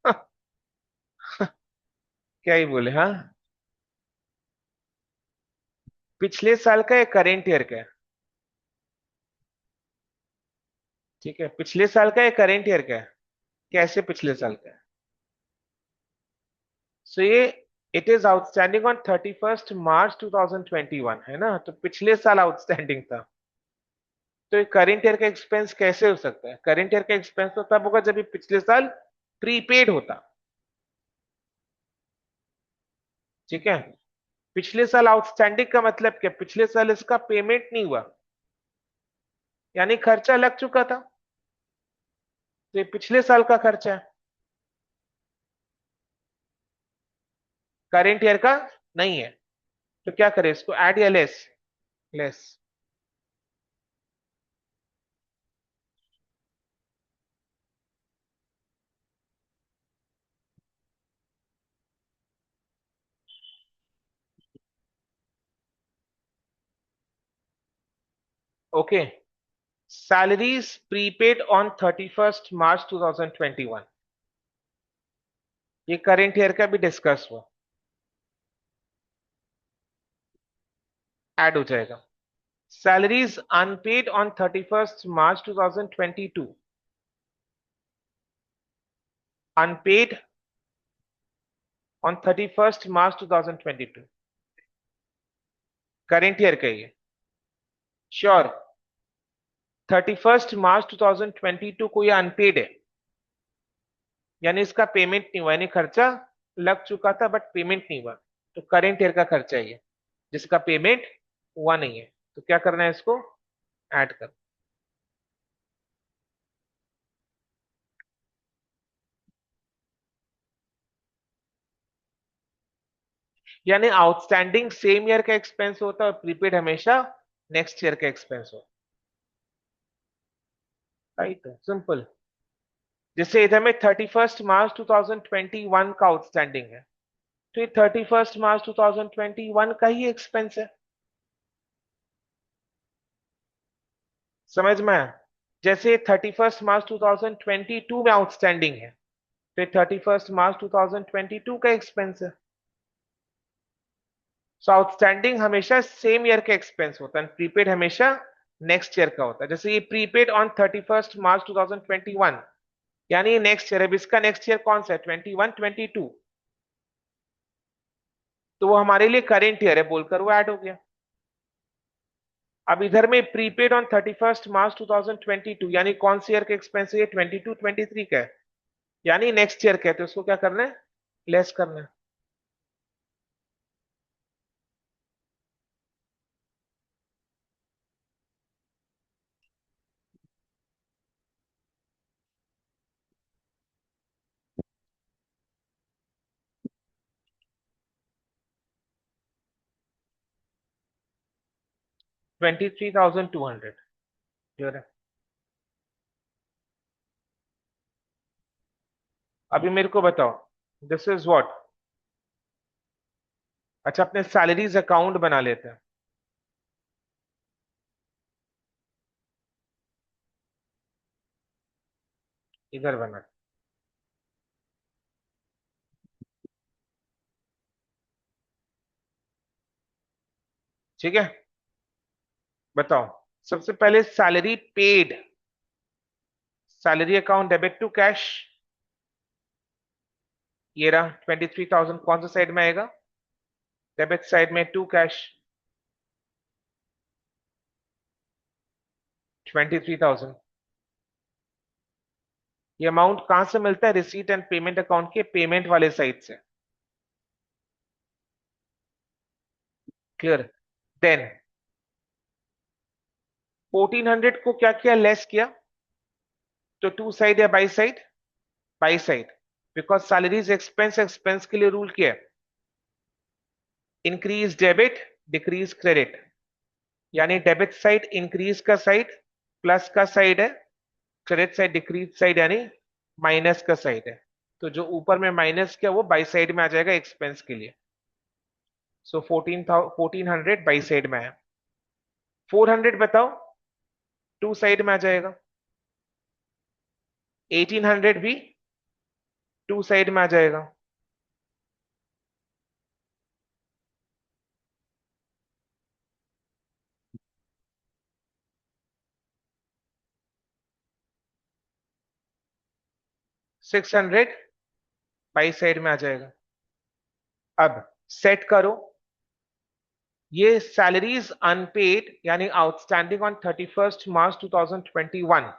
क्या ही बोले, हाँ। पिछले साल का है, करेंट ईयर का है, ठीक है। पिछले साल का है, करेंट ईयर का है, कैसे पिछले साल का है। सो ये it is outstanding on 31 March 2021, है ना, तो पिछले साल आउटस्टैंडिंग था। तो ये करेंट ईयर का एक्सपेंस कैसे हो सकता है, करेंट ईयर का एक्सपेंस तो तब होगा जब ये पिछले साल प्रीपेड होता, ठीक है। पिछले साल आउटस्टैंडिंग का मतलब क्या, पिछले साल इसका पेमेंट नहीं हुआ, यानी खर्चा लग चुका था, तो ये पिछले साल का खर्चा है, करेंट ईयर का नहीं है। तो क्या करें इसको, ऐड या less, less. Okay, salaries prepaid on 31 March 2021, ये करेंट ईयर का भी डिस्कस हुआ, ऐड हो जाएगा। Salaries unpaid on 31 March 2022, unpaid on 31 March 2022, current year का ये, श्योर। 31 मार्च 2022 को ये अनपेड है, यानी इसका पेमेंट नहीं हुआ, यानी खर्चा लग चुका था बट पेमेंट नहीं हुआ, तो करेंट ईयर का खर्चा है ये, जिसका पेमेंट हुआ नहीं है। तो क्या करना है, इसको ऐड कर, यानी आउटस्टैंडिंग सेम ईयर का एक्सपेंस होता है और प्रीपेड हमेशा नेक्स्ट ईयर का एक्सपेंस होता है, राइट, सिंपल। जैसे इधर में 31 मार्च 2021 का आउटस्टैंडिंग है, तो ये 31 मार्च 2021 का ही एक्सपेंस है, समझ में आया? जैसे 31 मार्च 2022 में आउटस्टैंडिंग है, तो ये 31 मार्च 2022 का एक्सपेंस है। सो आउटस्टैंडिंग हमेशा सेम ईयर का एक्सपेंस होता है, प्रीपेड हमेशा नेक्स्ट ईयर का होता है। जैसे ये प्रीपेड ऑन 31 मार्च 2021, यानी नेक्स्ट ईयर, अब इसका नेक्स्ट ईयर कौन सा है, 21-22, तो वो हमारे लिए करेंट ईयर है बोलकर वो ऐड हो गया। अब इधर में प्रीपेड ऑन 31 मार्च 2022, यानी कौन सी ईयर का एक्सपेंस है, 22-23 का है, यानी नेक्स्ट ईयर का है, तो उसको क्या करना है, लेस करना है। 23,200। क्लियर है? अभी मेरे को बताओ, दिस इज व्हाट। अच्छा, अपने सैलरीज अकाउंट बना लेते हैं। इधर बना, ठीक है? बताओ, सबसे पहले salary paid, salary account debit to cash, ये रहा 23,000। कौन सा साइड में आएगा? डेबिट साइड में, टू कैश 23,000। ये अमाउंट कहां से मिलता है? रिसीट एंड पेमेंट अकाउंट के पेमेंट वाले साइड से। क्लियर? देन 1400 को क्या किया? लेस किया। तो टू साइड या by side? By side, because salaries expense, expense के लिए रूल किया है, इंक्रीज डेबिट डिक्रीज क्रेडिट। यानी डेबिट साइड इंक्रीज का साइड, प्लस का साइड है, क्रेडिट साइड डिक्रीज साइड यानी माइनस का साइड है। तो जो ऊपर में माइनस किया वो बाई साइड में आ जाएगा एक्सपेंस के लिए। सो 1400 बाई साइड में है। 400 बताओ, टू साइड में आ जाएगा। 1800 भी टू साइड में आ जाएगा। 600 बाई साइड में आ जाएगा। अब सेट करो, ये सैलरीज अनपेड यानी outstanding on 31 March 2021,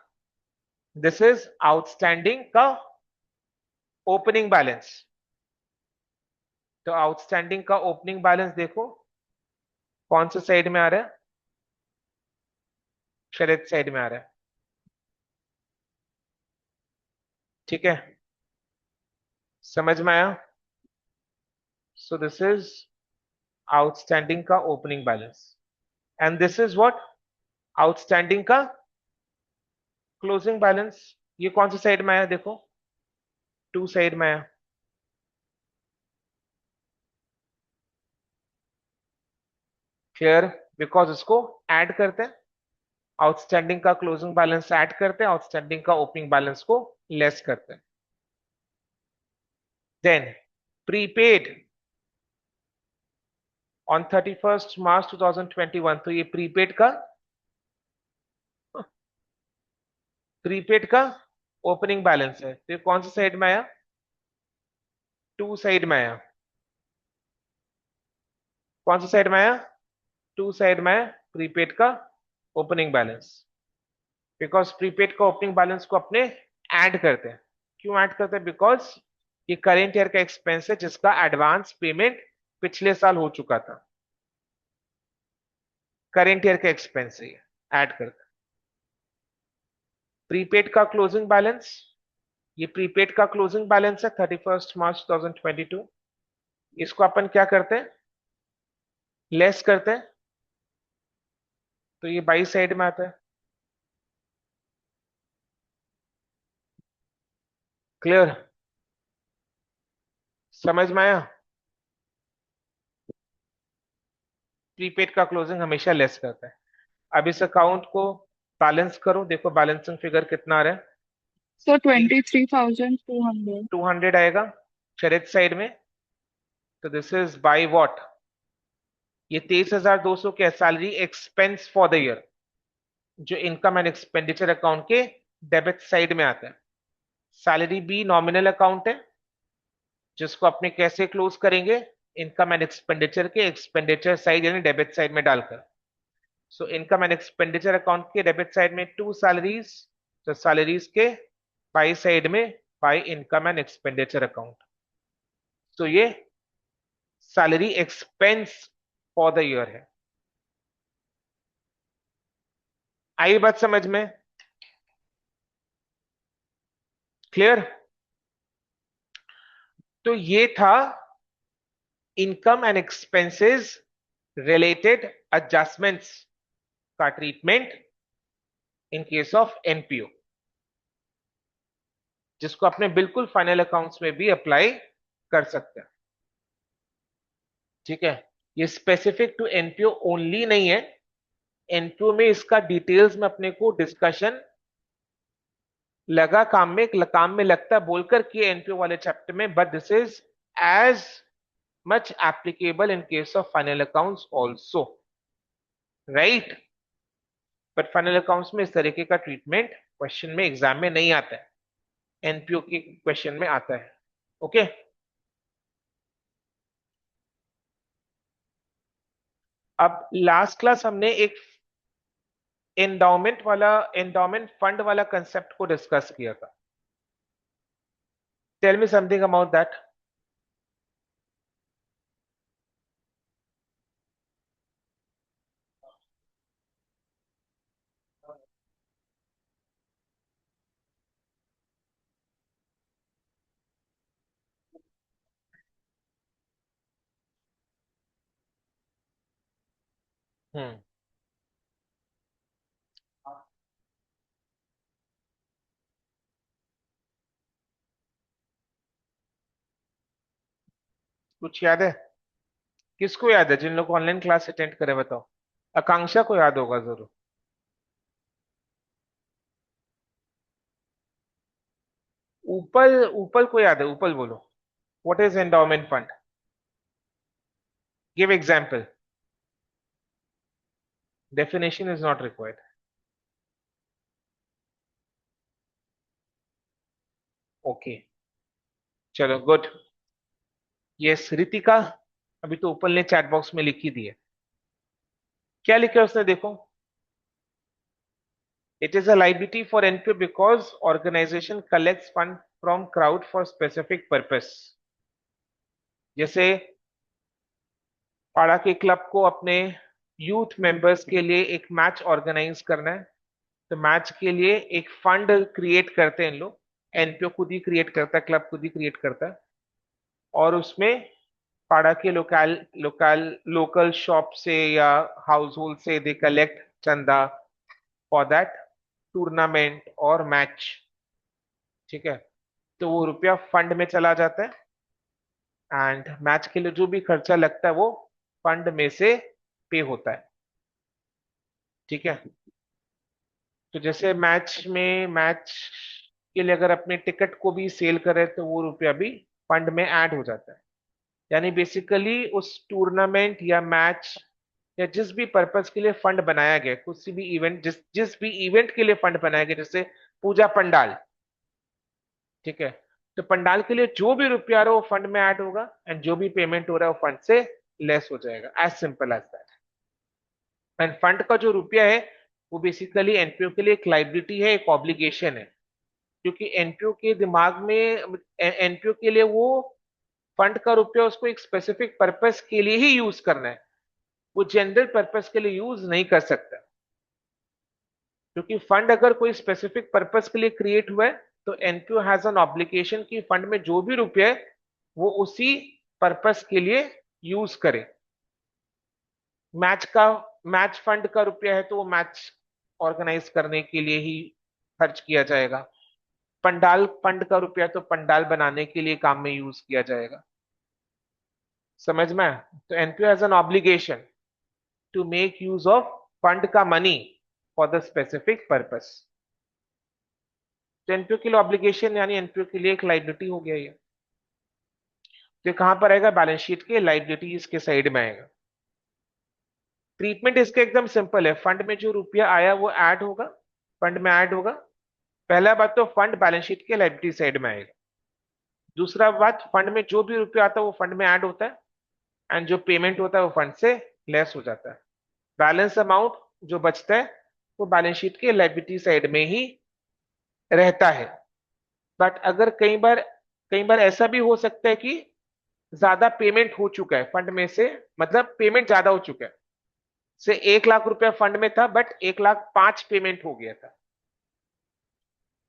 this is outstanding का ओपनिंग बैलेंस। तो आउटस्टैंडिंग का ओपनिंग बैलेंस देखो कौन से साइड में आ रहा है? क्रेडिट साइड में आ रहा है। ठीक है, समझ में आया? सो दिस इज आउटस्टैंडिंग का opening balance and this is what? Outstanding का क्लोजिंग बैलेंस। ये कौन सी साइड में आया? देखो टू साइड में आया। क्लियर? बिकॉज इसको ऐड करते हैं, आउटस्टैंडिंग का क्लोजिंग बैलेंस ऐड करते हैं, आउटस्टैंडिंग का ओपनिंग बैलेंस को लेस करते हैं। देन प्रीपेड ऑन 31 मार्च 2021, तो ये प्रीपेड का ओपनिंग बैलेंस है। तो ये कौन सा साइड में आया? टू साइड में आया। कौन सा साइड में आया? टू साइड में आया प्रीपेड का ओपनिंग बैलेंस। बिकॉज प्रीपेड का ओपनिंग बैलेंस को अपने ऐड करते हैं। क्यों ऐड करते हैं? बिकॉज ये करेंट ईयर का एक्सपेंस है जिसका एडवांस पेमेंट पिछले साल हो चुका था। करेंट ईयर का एक्सपेंस है, ऐड करते हैं। प्रीपेड का क्लोजिंग बैलेंस, ये प्रीपेड का क्लोजिंग बैलेंस है 31 मार्च 2022। इसको अपन क्या करते हैं? लेस करते हैं। तो ये बाई साइड में आता है। क्लियर? समझ में आया? प्रीपेड का क्लोजिंग हमेशा लेस करता है। अब इस अकाउंट को बैलेंस करो, देखो बैलेंसिंग फिगर कितना आ रहा है? So 23,200. 200 आएगा क्रेडिट साइड में। तो दिस इज बाय व्हाट? ये 23,200 क्या? Salary expense for the year, जो इनकम एंड एक्सपेंडिचर अकाउंट के डेबिट साइड में आता है। सैलरी बी नॉमिनल अकाउंट है जिसको अपने कैसे क्लोज करेंगे? इनकम एंड एक्सपेंडिचर के एक्सपेंडिचर साइड यानी डेबिट साइड में डालकर। So income and expenditure account के डेबिट साइड में टू सैलरीज, तो सैलरीज के बाई साइड में by income and expenditure account. तो ये salary expense for the year है। आई बात समझ में? क्लियर? तो ये था income and expenses related adjustments का treatment in case of NPO, जिसको अपने बिल्कुल फाइनल अकाउंट्स में भी अप्लाई कर सकते हैं। ठीक है, ये स्पेसिफिक टू एनपीओ ओनली नहीं है, एनपीओ में इसका डिटेल्स में अपने को डिस्कशन लगा काम में लगता बोलकर किए एनपीओ वाले चैप्टर में, but this is as much applicable in case of final accounts also, right. But final accounts में इस तरीके का ट्रीटमेंट क्वेश्चन में एग्जाम में नहीं आता है, एनपीओ के क्वेश्चन में आता है। ओके, अब लास्ट क्लास हमने एक एंडाउमेंट फंड वाला कंसेप्ट को डिस्कस किया था। Tell me something about that. Hmm, कुछ याद है? किसको याद है? जिन लोग ऑनलाइन क्लास अटेंड करे बताओ। आकांक्षा को याद होगा जरूर। ऊपल, ऊपल को याद है? ऊपल बोलो, what is endowment fund? Give example. Definition is not required. Okay, चलो गुड। यस रितिका, अभी तो ऊपल ने चैट बॉक्स में लिख ही दिया। क्या लिखा है उसने, देखो। It is a liability for NPO because organisation collects fund from crowd for specific purpose. जैसे पाड़ा के क्लब को अपने यूथ मेंबर्स के लिए एक मैच ऑर्गेनाइज करना है, तो मैच के लिए एक फंड क्रिएट करते हैं इन लोग। एनपीओ खुद ही क्रिएट करता है, क्लब खुद ही क्रिएट करता है, और उसमें पाड़ा के लोकल शॉप से या हाउस होल्ड से दे कलेक्ट चंदा फॉर दैट टूर्नामेंट और मैच। ठीक है, तो वो रुपया फंड में चला जाता है, एंड मैच के लिए जो भी खर्चा लगता है वो फंड में से पे होता है। ठीक है, तो जैसे मैच के लिए अगर अपने टिकट को भी सेल करे तो वो रुपया भी फंड में ऐड हो जाता है। यानी बेसिकली उस टूर्नामेंट या मैच या जिस भी पर्पस के लिए फंड बनाया गया, कुछ भी इवेंट, जिस भी इवेंट के लिए फंड बनाया गया, जैसे पूजा पंडाल। ठीक है, तो पंडाल के लिए जो भी रुपया आ रहा है वो फंड में ऐड होगा, एंड जो भी पेमेंट हो रहा है वो फंड से लेस हो जाएगा, as simple as that. And fund का जो रुपया है वो बेसिकली एनपीओ के लिए एक लाइबिलिटी है, एक ऑब्लिगेशन है, क्योंकि एनपीओ के दिमाग में एनपीओ के लिए वो फंड का रुपया उसको एक स्पेसिफिक पर्पस के लिए ही यूज करना है, वो जनरल पर्पस के लिए यूज नहीं कर सकता। क्योंकि फंड अगर कोई स्पेसिफिक पर्पस के लिए क्रिएट हुआ है तो एनपीओ हैज एन ऑब्लिगेशन कि फंड में जो भी रुपया है वो उसी पर्पस के लिए यूज करे। मैच का मैच फंड का रुपया है तो वो मैच ऑर्गेनाइज करने के लिए ही खर्च किया जाएगा। पंडाल फंड का रुपया तो पंडाल बनाने के लिए काम में यूज किया जाएगा। समझ में आया? तो NPO has an obligation to make use of fund का money for the specific purpose. तो एनपीओ के लिए ऑब्लिगेशन यानी एनपीओ के लिए एक लाइबिलिटी हो गया ये। तो ये कहां पर आएगा? बैलेंस शीट के लाइबिलिटीज के साइड में आएगा। ट्रीटमेंट इसका एकदम सिंपल है, फंड में जो रुपया आया वो ऐड होगा, फंड में ऐड होगा। पहला बात तो फंड बैलेंस शीट के लाइबिलिटी साइड में आएगा। दूसरा बात, फंड में जो भी रुपया आता है वो फंड में ऐड होता है, एंड जो पेमेंट होता है वो फंड से लेस हो जाता है। बैलेंस अमाउंट जो बचता है वो बैलेंस शीट के लाइबिलिटी साइड में ही रहता है। बट अगर कई बार ऐसा भी हो सकता है कि ज्यादा पेमेंट हो चुका है फंड में से, मतलब पेमेंट ज्यादा हो चुका है, से 1 लाख रुपया फंड में था बट 1,05,000 पेमेंट हो गया था।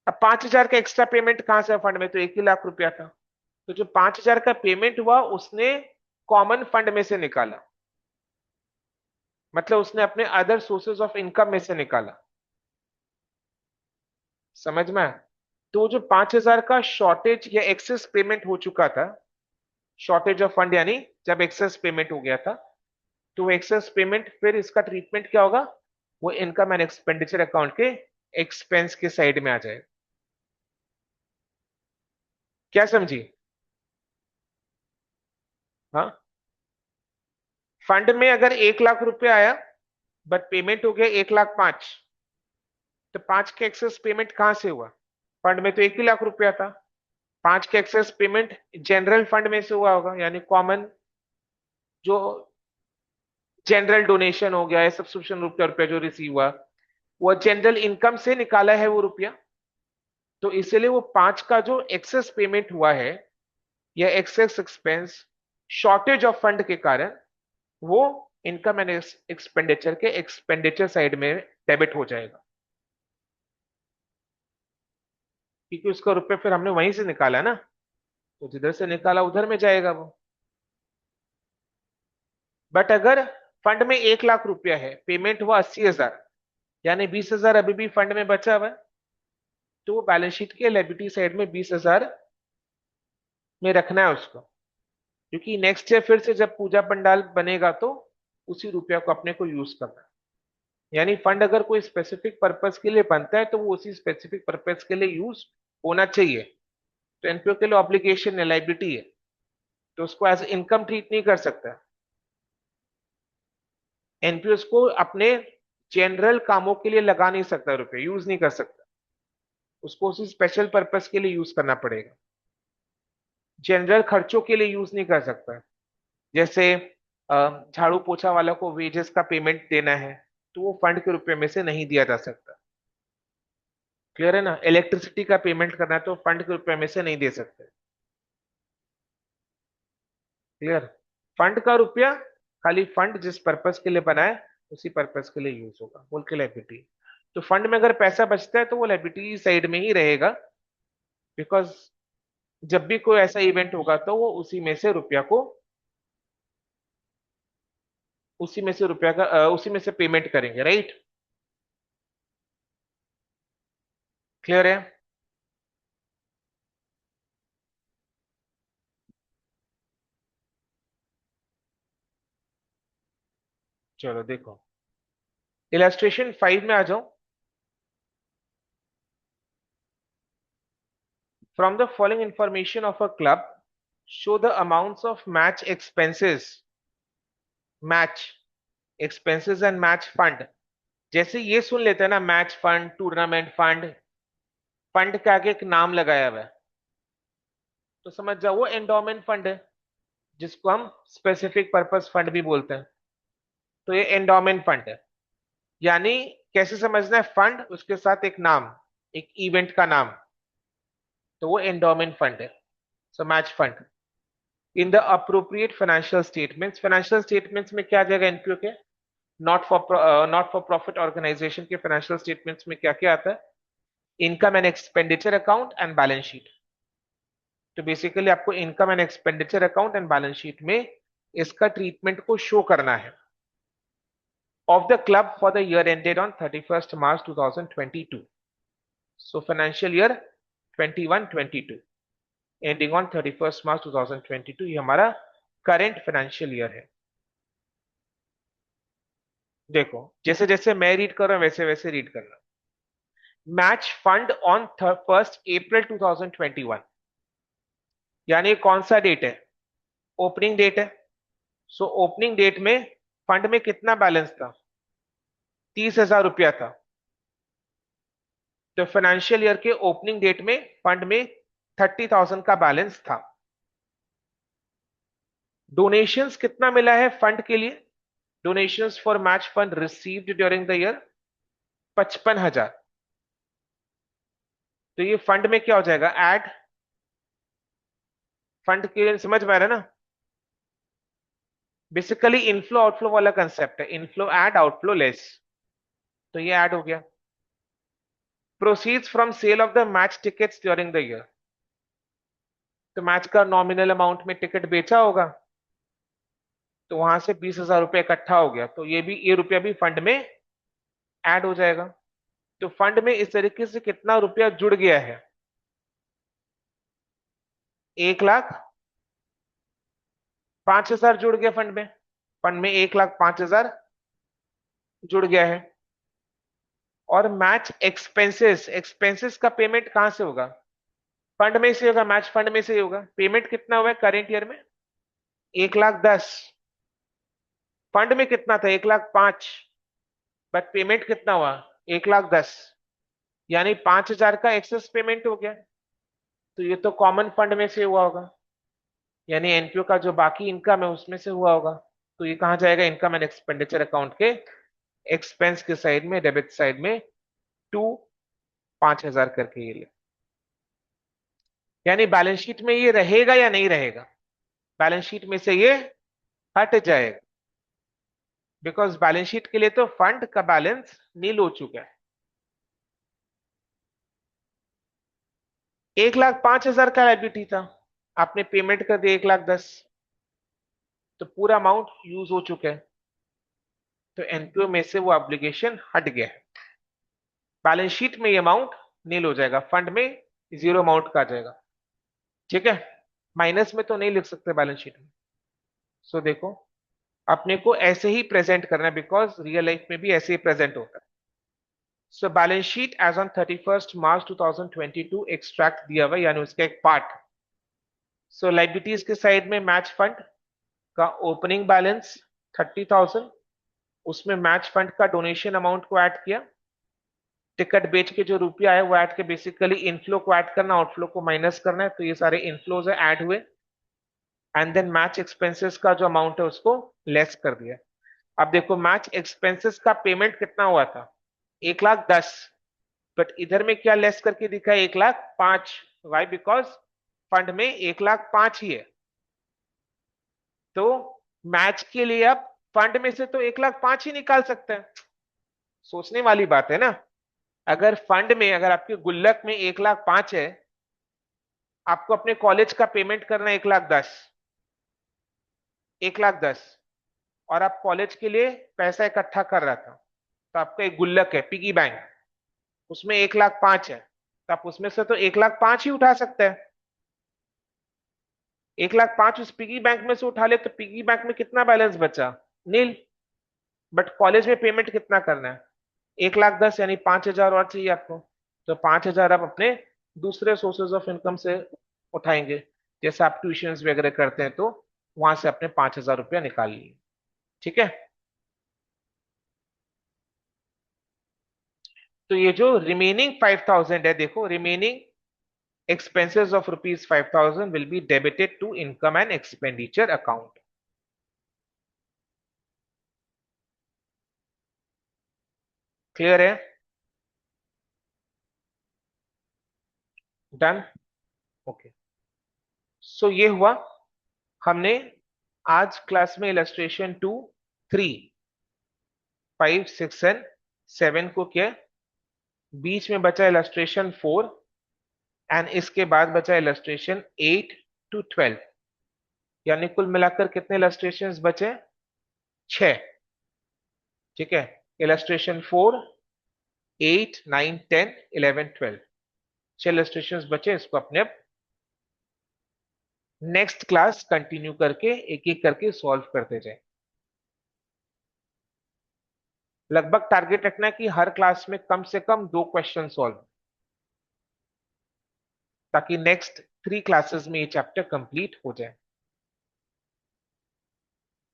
अब 5,000 का एक्स्ट्रा पेमेंट कहां से? फंड में तो 1 ही लाख रुपया था, तो जो 5,000 का पेमेंट हुआ उसने कॉमन फंड में से निकाला। मतलब उसने अपने अदर सोर्सेज ऑफ इनकम में से निकाला। समझ में आया? तो जो 5,000 का शॉर्टेज या एक्सेस पेमेंट हो चुका था, शॉर्टेज ऑफ फंड यानी जब एक्सेस पेमेंट हो गया था, तो वो एक्सेस पेमेंट फिर इसका ट्रीटमेंट क्या होगा, वो इनकम एंड एक्सपेंडिचर अकाउंट के एक्सपेंस के साइड में आ जाएगा। क्या समझी? हाँ, फंड में अगर 1 लाख रुपए आया बट पेमेंट हो गया 1,05,000, तो 5 के एक्सेस पेमेंट कहां से हुआ? फंड में तो 1 ही लाख रुपया था। 5 के एक्सेस पेमेंट जनरल फंड में से हुआ होगा, यानी कॉमन जो जनरल डोनेशन हो गया है, सब्सक्रिप्शन रुपया रुपया जो रिसीव हुआ, वो जनरल इनकम से निकाला है वो रुपया। तो इसलिए वो 5 का जो एक्सेस पेमेंट हुआ है या excess expense shortage of fund के कारण, वो इनकम एंड एक्सपेंडिचर के एक्सपेंडिचर साइड में डेबिट हो जाएगा, क्योंकि उसका रुपया फिर हमने वहीं से निकाला ना, तो जिधर से निकाला उधर में जाएगा वो। बट अगर फंड में 1 लाख रुपया है, पेमेंट हुआ 80,000, यानी 20,000 अभी भी फंड में बचा हुआ है, तो वो बैलेंस शीट के लायबिलिटी साइड में 20,000 में रखना है उसको, क्योंकि नेक्स्ट ईयर फिर से जब पूजा पंडाल बनेगा तो उसी रुपया को अपने को यूज करना है। यानी फंड अगर कोई स्पेसिफिक पर्पस के लिए बनता है तो वो उसी स्पेसिफिक पर्पस के लिए यूज होना चाहिए। तो एनपीओ के लिए ऑब्लिगेशन है, लाइबिलिटी है, तो उसको एज इनकम ट्रीट नहीं कर सकता। एनपीओ को अपने जनरल कामों के लिए लगा नहीं सकता, रुपये यूज नहीं कर सकता, उसको उसी स्पेशल पर्पस के लिए यूज करना पड़ेगा। जनरल खर्चों के लिए यूज नहीं कर सकता। जैसे झाड़ू पोछा वाला को वेजेस का पेमेंट देना है, तो वो फंड के रुपए में से नहीं दिया जा सकता। क्लियर है ना? इलेक्ट्रिसिटी का पेमेंट करना है तो फंड के रुपए में से नहीं दे सकते। क्लियर? फंड का रुपया खाली फंड जिस पर्पस के लिए बना है उसी पर्पस के लिए यूज होगा, बोल के लाइबिलिटी। तो फंड में अगर पैसा बचता है तो वो लाइबिलिटी साइड में ही रहेगा, बिकॉज जब भी कोई ऐसा इवेंट होगा तो वो उसी में से पेमेंट करेंगे, राइट? क्लियर है? चलो देखो, इलस्ट्रेशन 5 में आ जाओ। From the following information of a club, show the amounts of match expenses and match fund. जैसे ये सुन लेते हैं ना, match fund, tournament fund, fund के आगे एक नाम लगाया हुआ है, तो समझ जाओ वो एंडोमेंट फंड है, जिसको हम स्पेसिफिक पर्पस फंड भी बोलते हैं। तो ये एंडोमेंट फंड है, यानी कैसे समझना है, फंड उसके साथ एक नाम, एक इवेंट का नाम, तो वो एंडोमेंट फंड है। So match fund in the appropriate financial statements में क्या आ जाएगा एनपीओ के? नॉट फॉर प्रॉफिट ऑर्गेनाइजेशन के फाइनेंशियल स्टेटमेंट्स में क्या क्या आता है? Income and expenditure account and balance sheet. तो बेसिकली आपको income and expenditure account and balance sheet में इसका ट्रीटमेंट को शो करना है। Of the club for the year ended on 31st March 2022, so financial year 21-22 ending on 31st March 2022, ये हमारा current financial year है। देखो, जैसे जैसे मैं रीड कर रहा हूं वैसे वैसे रीड करना। मैच फंड ऑन 1 April 2021, यानी कौन सा डेट है? ओपनिंग डेट है। सो ओपनिंग डेट में फंड में कितना बैलेंस था? 30,000 रुपया था। तो फाइनेंशियल ईयर के ओपनिंग डेट में फंड में 30,000 का बैलेंस था। डोनेशंस कितना मिला है फंड के लिए? Donations for match fund received during the year 55,000। तो ये फंड में क्या हो जाएगा? ऐड फंड के, समझ में आ रहा है ना? बेसिकली इनफ्लो आउटफ्लो वाला कंसेप्ट है, इनफ्लो ऐड आउटफ्लो लेस, तो ये ऐड हो गया। Proceeds from sale of the match tickets during the year, तो मैच का नॉमिनल अमाउंट में टिकट बेचा होगा, तो वहां से 20,000 रुपये इकट्ठा हो गया, तो ये रुपया भी फंड में ऐड हो जाएगा। तो फंड में इस तरीके से कितना रुपया जुड़ गया है? 1,05,000 जुड़ गया फंड में। फंड में 1,05,000 जुड़ गया है। और मैच एक्सपेंसेस, एक्सपेंसेस का पेमेंट कहां से होगा? फंड में से होगा, मैच फंड में से ही होगा। पेमेंट कितना हुआ है करेंट ईयर में? 1,10,000। फंड में कितना था? 1,05,000। बट पेमेंट कितना हुआ? 1,10,000। यानी 5,000 का एक्सेस पेमेंट हो गया। तो ये तो कॉमन फंड में से हुआ होगा, यानी एनपीओ का जो बाकी इनकम है उसमें से हुआ होगा। तो ये कहां जाएगा? इनकम एंड एक्सपेंडिचर अकाउंट के एक्सपेंस के साइड में, डेबिट साइड में, टू 5,000 करके ये ले। यानी बैलेंस शीट में ये रहेगा या नहीं रहेगा? बैलेंस शीट में से ये हट जाएगा, बिकॉज बैलेंस शीट के लिए तो फंड का बैलेंस नील हो चुका है। 1,05,000 का लायबिलिटी था, आपने पेमेंट कर दिया 1,10,000, तो पूरा अमाउंट यूज हो चुका है। तो एनपीओ में से वो ऑब्लिगेशन हट गया है। बैलेंस शीट में ये अमाउंट नील हो जाएगा, फंड में जीरो अमाउंट का आ जाएगा। ठीक है, माइनस में तो नहीं लिख सकते बैलेंस शीट में। सो देखो, अपने को ऐसे ही प्रेजेंट करना है, बिकॉज रियल लाइफ में भी ऐसे ही प्रेजेंट होता है। So balance sheet as on 31 March 2022 extract दिया हुआ, यानी उसका एक पार्ट। सो लाइबिलिटीज के साइड में मैच फंड का ओपनिंग बैलेंस 30,000, उसमें मैच फंड का डोनेशन अमाउंट को ऐड किया। टिकट बेच के जो रुपया है वो ऐड के, बेसिकली इनफ्लो को ऐड करना, आउटफ्लो को माइनस करना है। तो ये सारे इनफ्लोज है, ऐड हुए। एंड देन मैच एक्सपेंसेस का जो अमाउंट है उसको लेस कर दिया। अब देखो, मैच एक्सपेंसेस का पेमेंट कितना हुआ था? 1,10,000। बट इधर में क्या लेस करके दिखा है? 1,05,000। वाई? बिकॉज फंड में 1,05,000 ही है। तो मैच के लिए अब फंड में से तो 1,05,000 ही निकाल सकते हैं। सोचने वाली बात है ना। अगर फंड में, अगर आपके गुल्लक में 1,05,000 है, आपको अपने कॉलेज का पेमेंट करना है 1,10,000, 1,10,000, और आप कॉलेज के लिए पैसा इकट्ठा कर रहा था, तो आपका एक गुल्लक है, पिगी बैंक, उसमें 1,05,000 है, तो आप उसमें से तो 1,05,000 ही उठा सकते हैं। 1,05,000 उस पिगी बैंक में से उठा ले तो पिगी बैंक में कितना बैलेंस बचा? नील। बट कॉलेज में पेमेंट कितना करना है? 1,10,000, यानी 5,000 और चाहिए आपको। तो 5,000 आप अपने दूसरे सोर्सेज ऑफ इनकम से उठाएंगे, जैसे आप ट्यूशन वगैरह करते हैं, तो वहां से अपने 5,000 रुपया निकाल लिए। ठीक है, तो ये जो रिमेनिंग 5,000 है, देखो, remaining expenses of rupees 5,000 will be debited to income and expenditure account. Clear है? डन? ओके। सो ये हुआ, हमने आज क्लास में इलस्ट्रेशन 2, 3, 5, 6 एंड 7 को किया। बीच में बचा इलस्ट्रेशन 4, एंड इसके बाद बचा इलस्ट्रेशन 8 to 12। यानी कुल मिलाकर कितने इलस्ट्रेशन बचे? 6। ठीक है, इलस्ट्रेशन 4, 8, 9, 10, 11, 12, 6 इलस्ट्रेशन बचे। इसको अपने नेक्स्ट क्लास कंटिन्यू करके एक एक करके सॉल्व करते जाए। लगभग टारगेट रखना है कि हर क्लास में कम से कम 2 क्वेश्चन सॉल्व, ताकि नेक्स्ट 3 क्लासेस में ये चैप्टर कंप्लीट हो जाए।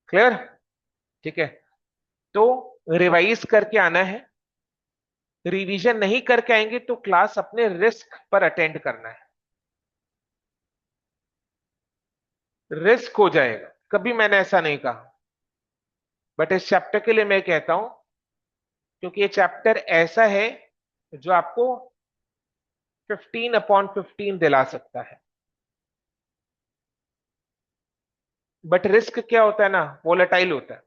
क्लियर? ठीक है, तो रिवाइज करके आना है। रिवीजन नहीं करके आएंगे तो क्लास अपने रिस्क पर अटेंड करना है। रिस्क हो जाएगा, कभी मैंने ऐसा नहीं कहा, बट इस चैप्टर के लिए मैं कहता हूं, क्योंकि ये चैप्टर ऐसा है जो आपको 15/15 दिला सकता है। बट रिस्क क्या होता है ना, वोलेटाइल होता है।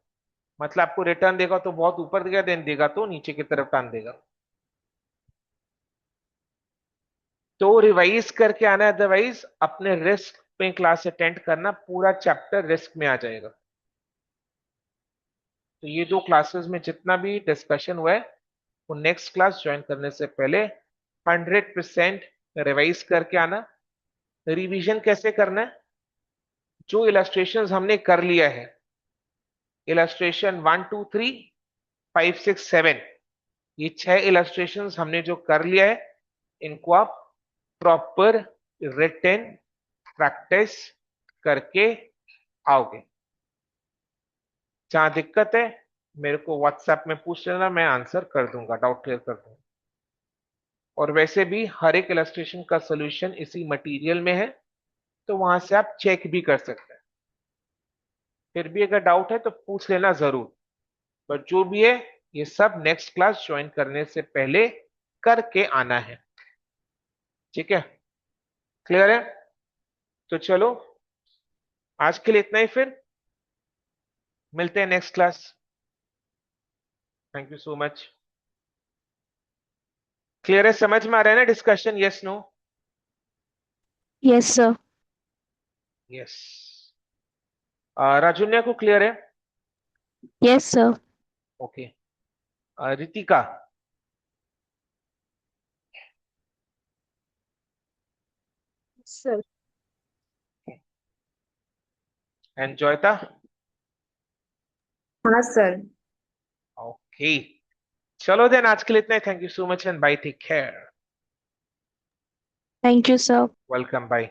मतलब आपको रिटर्न देगा तो बहुत ऊपर देगा, देन देगा तो नीचे की तरफ टान देगा। तो रिवाइज करके आना, अदरवाइज अपने रिस्क पे क्लास अटेंड करना, पूरा चैप्टर रिस्क में आ जाएगा। तो ये 2 क्लासेस में जितना भी डिस्कशन हुआ है वो नेक्स्ट क्लास ज्वाइन करने से पहले 100% रिवाइज करके आना। रिवीजन कैसे करना है? जो इलस्ट्रेशंस हमने कर लिया है, इलस्ट्रेशन 1 2 3 5 6 7, ये 6 इलस्ट्रेशंस हमने जो कर लिया है, इनको आप प्रॉपर रिटन प्रैक्टिस करके आओगे। जहां दिक्कत है मेरे को व्हाट्सएप में पूछ लेना, मैं आंसर कर दूंगा, डाउट क्लियर कर दूंगा। और वैसे भी हर एक इलस्ट्रेशन का सॉल्यूशन इसी मटेरियल में है, तो वहां से आप चेक भी कर सकते हैं। फिर भी अगर डाउट है तो पूछ लेना जरूर। पर जो भी है ये सब नेक्स्ट क्लास ज्वाइन करने से पहले करके आना है। ठीक है, क्लियर है? तो चलो आज के लिए इतना ही, फिर मिलते हैं next class. Thank you so much. Clear है? समझ में आ रहा है ना discussion? Yes no? Yes, sir. Yes. Rajunya को क्लियर है? Yes, sir. Okay. Ritika? Sir. And Joyita? हाँ सर। ओके, चलो देन आज के लिए इतना ही। Thank you so much and bye, take care. Thank you, sir. Welcome, bye.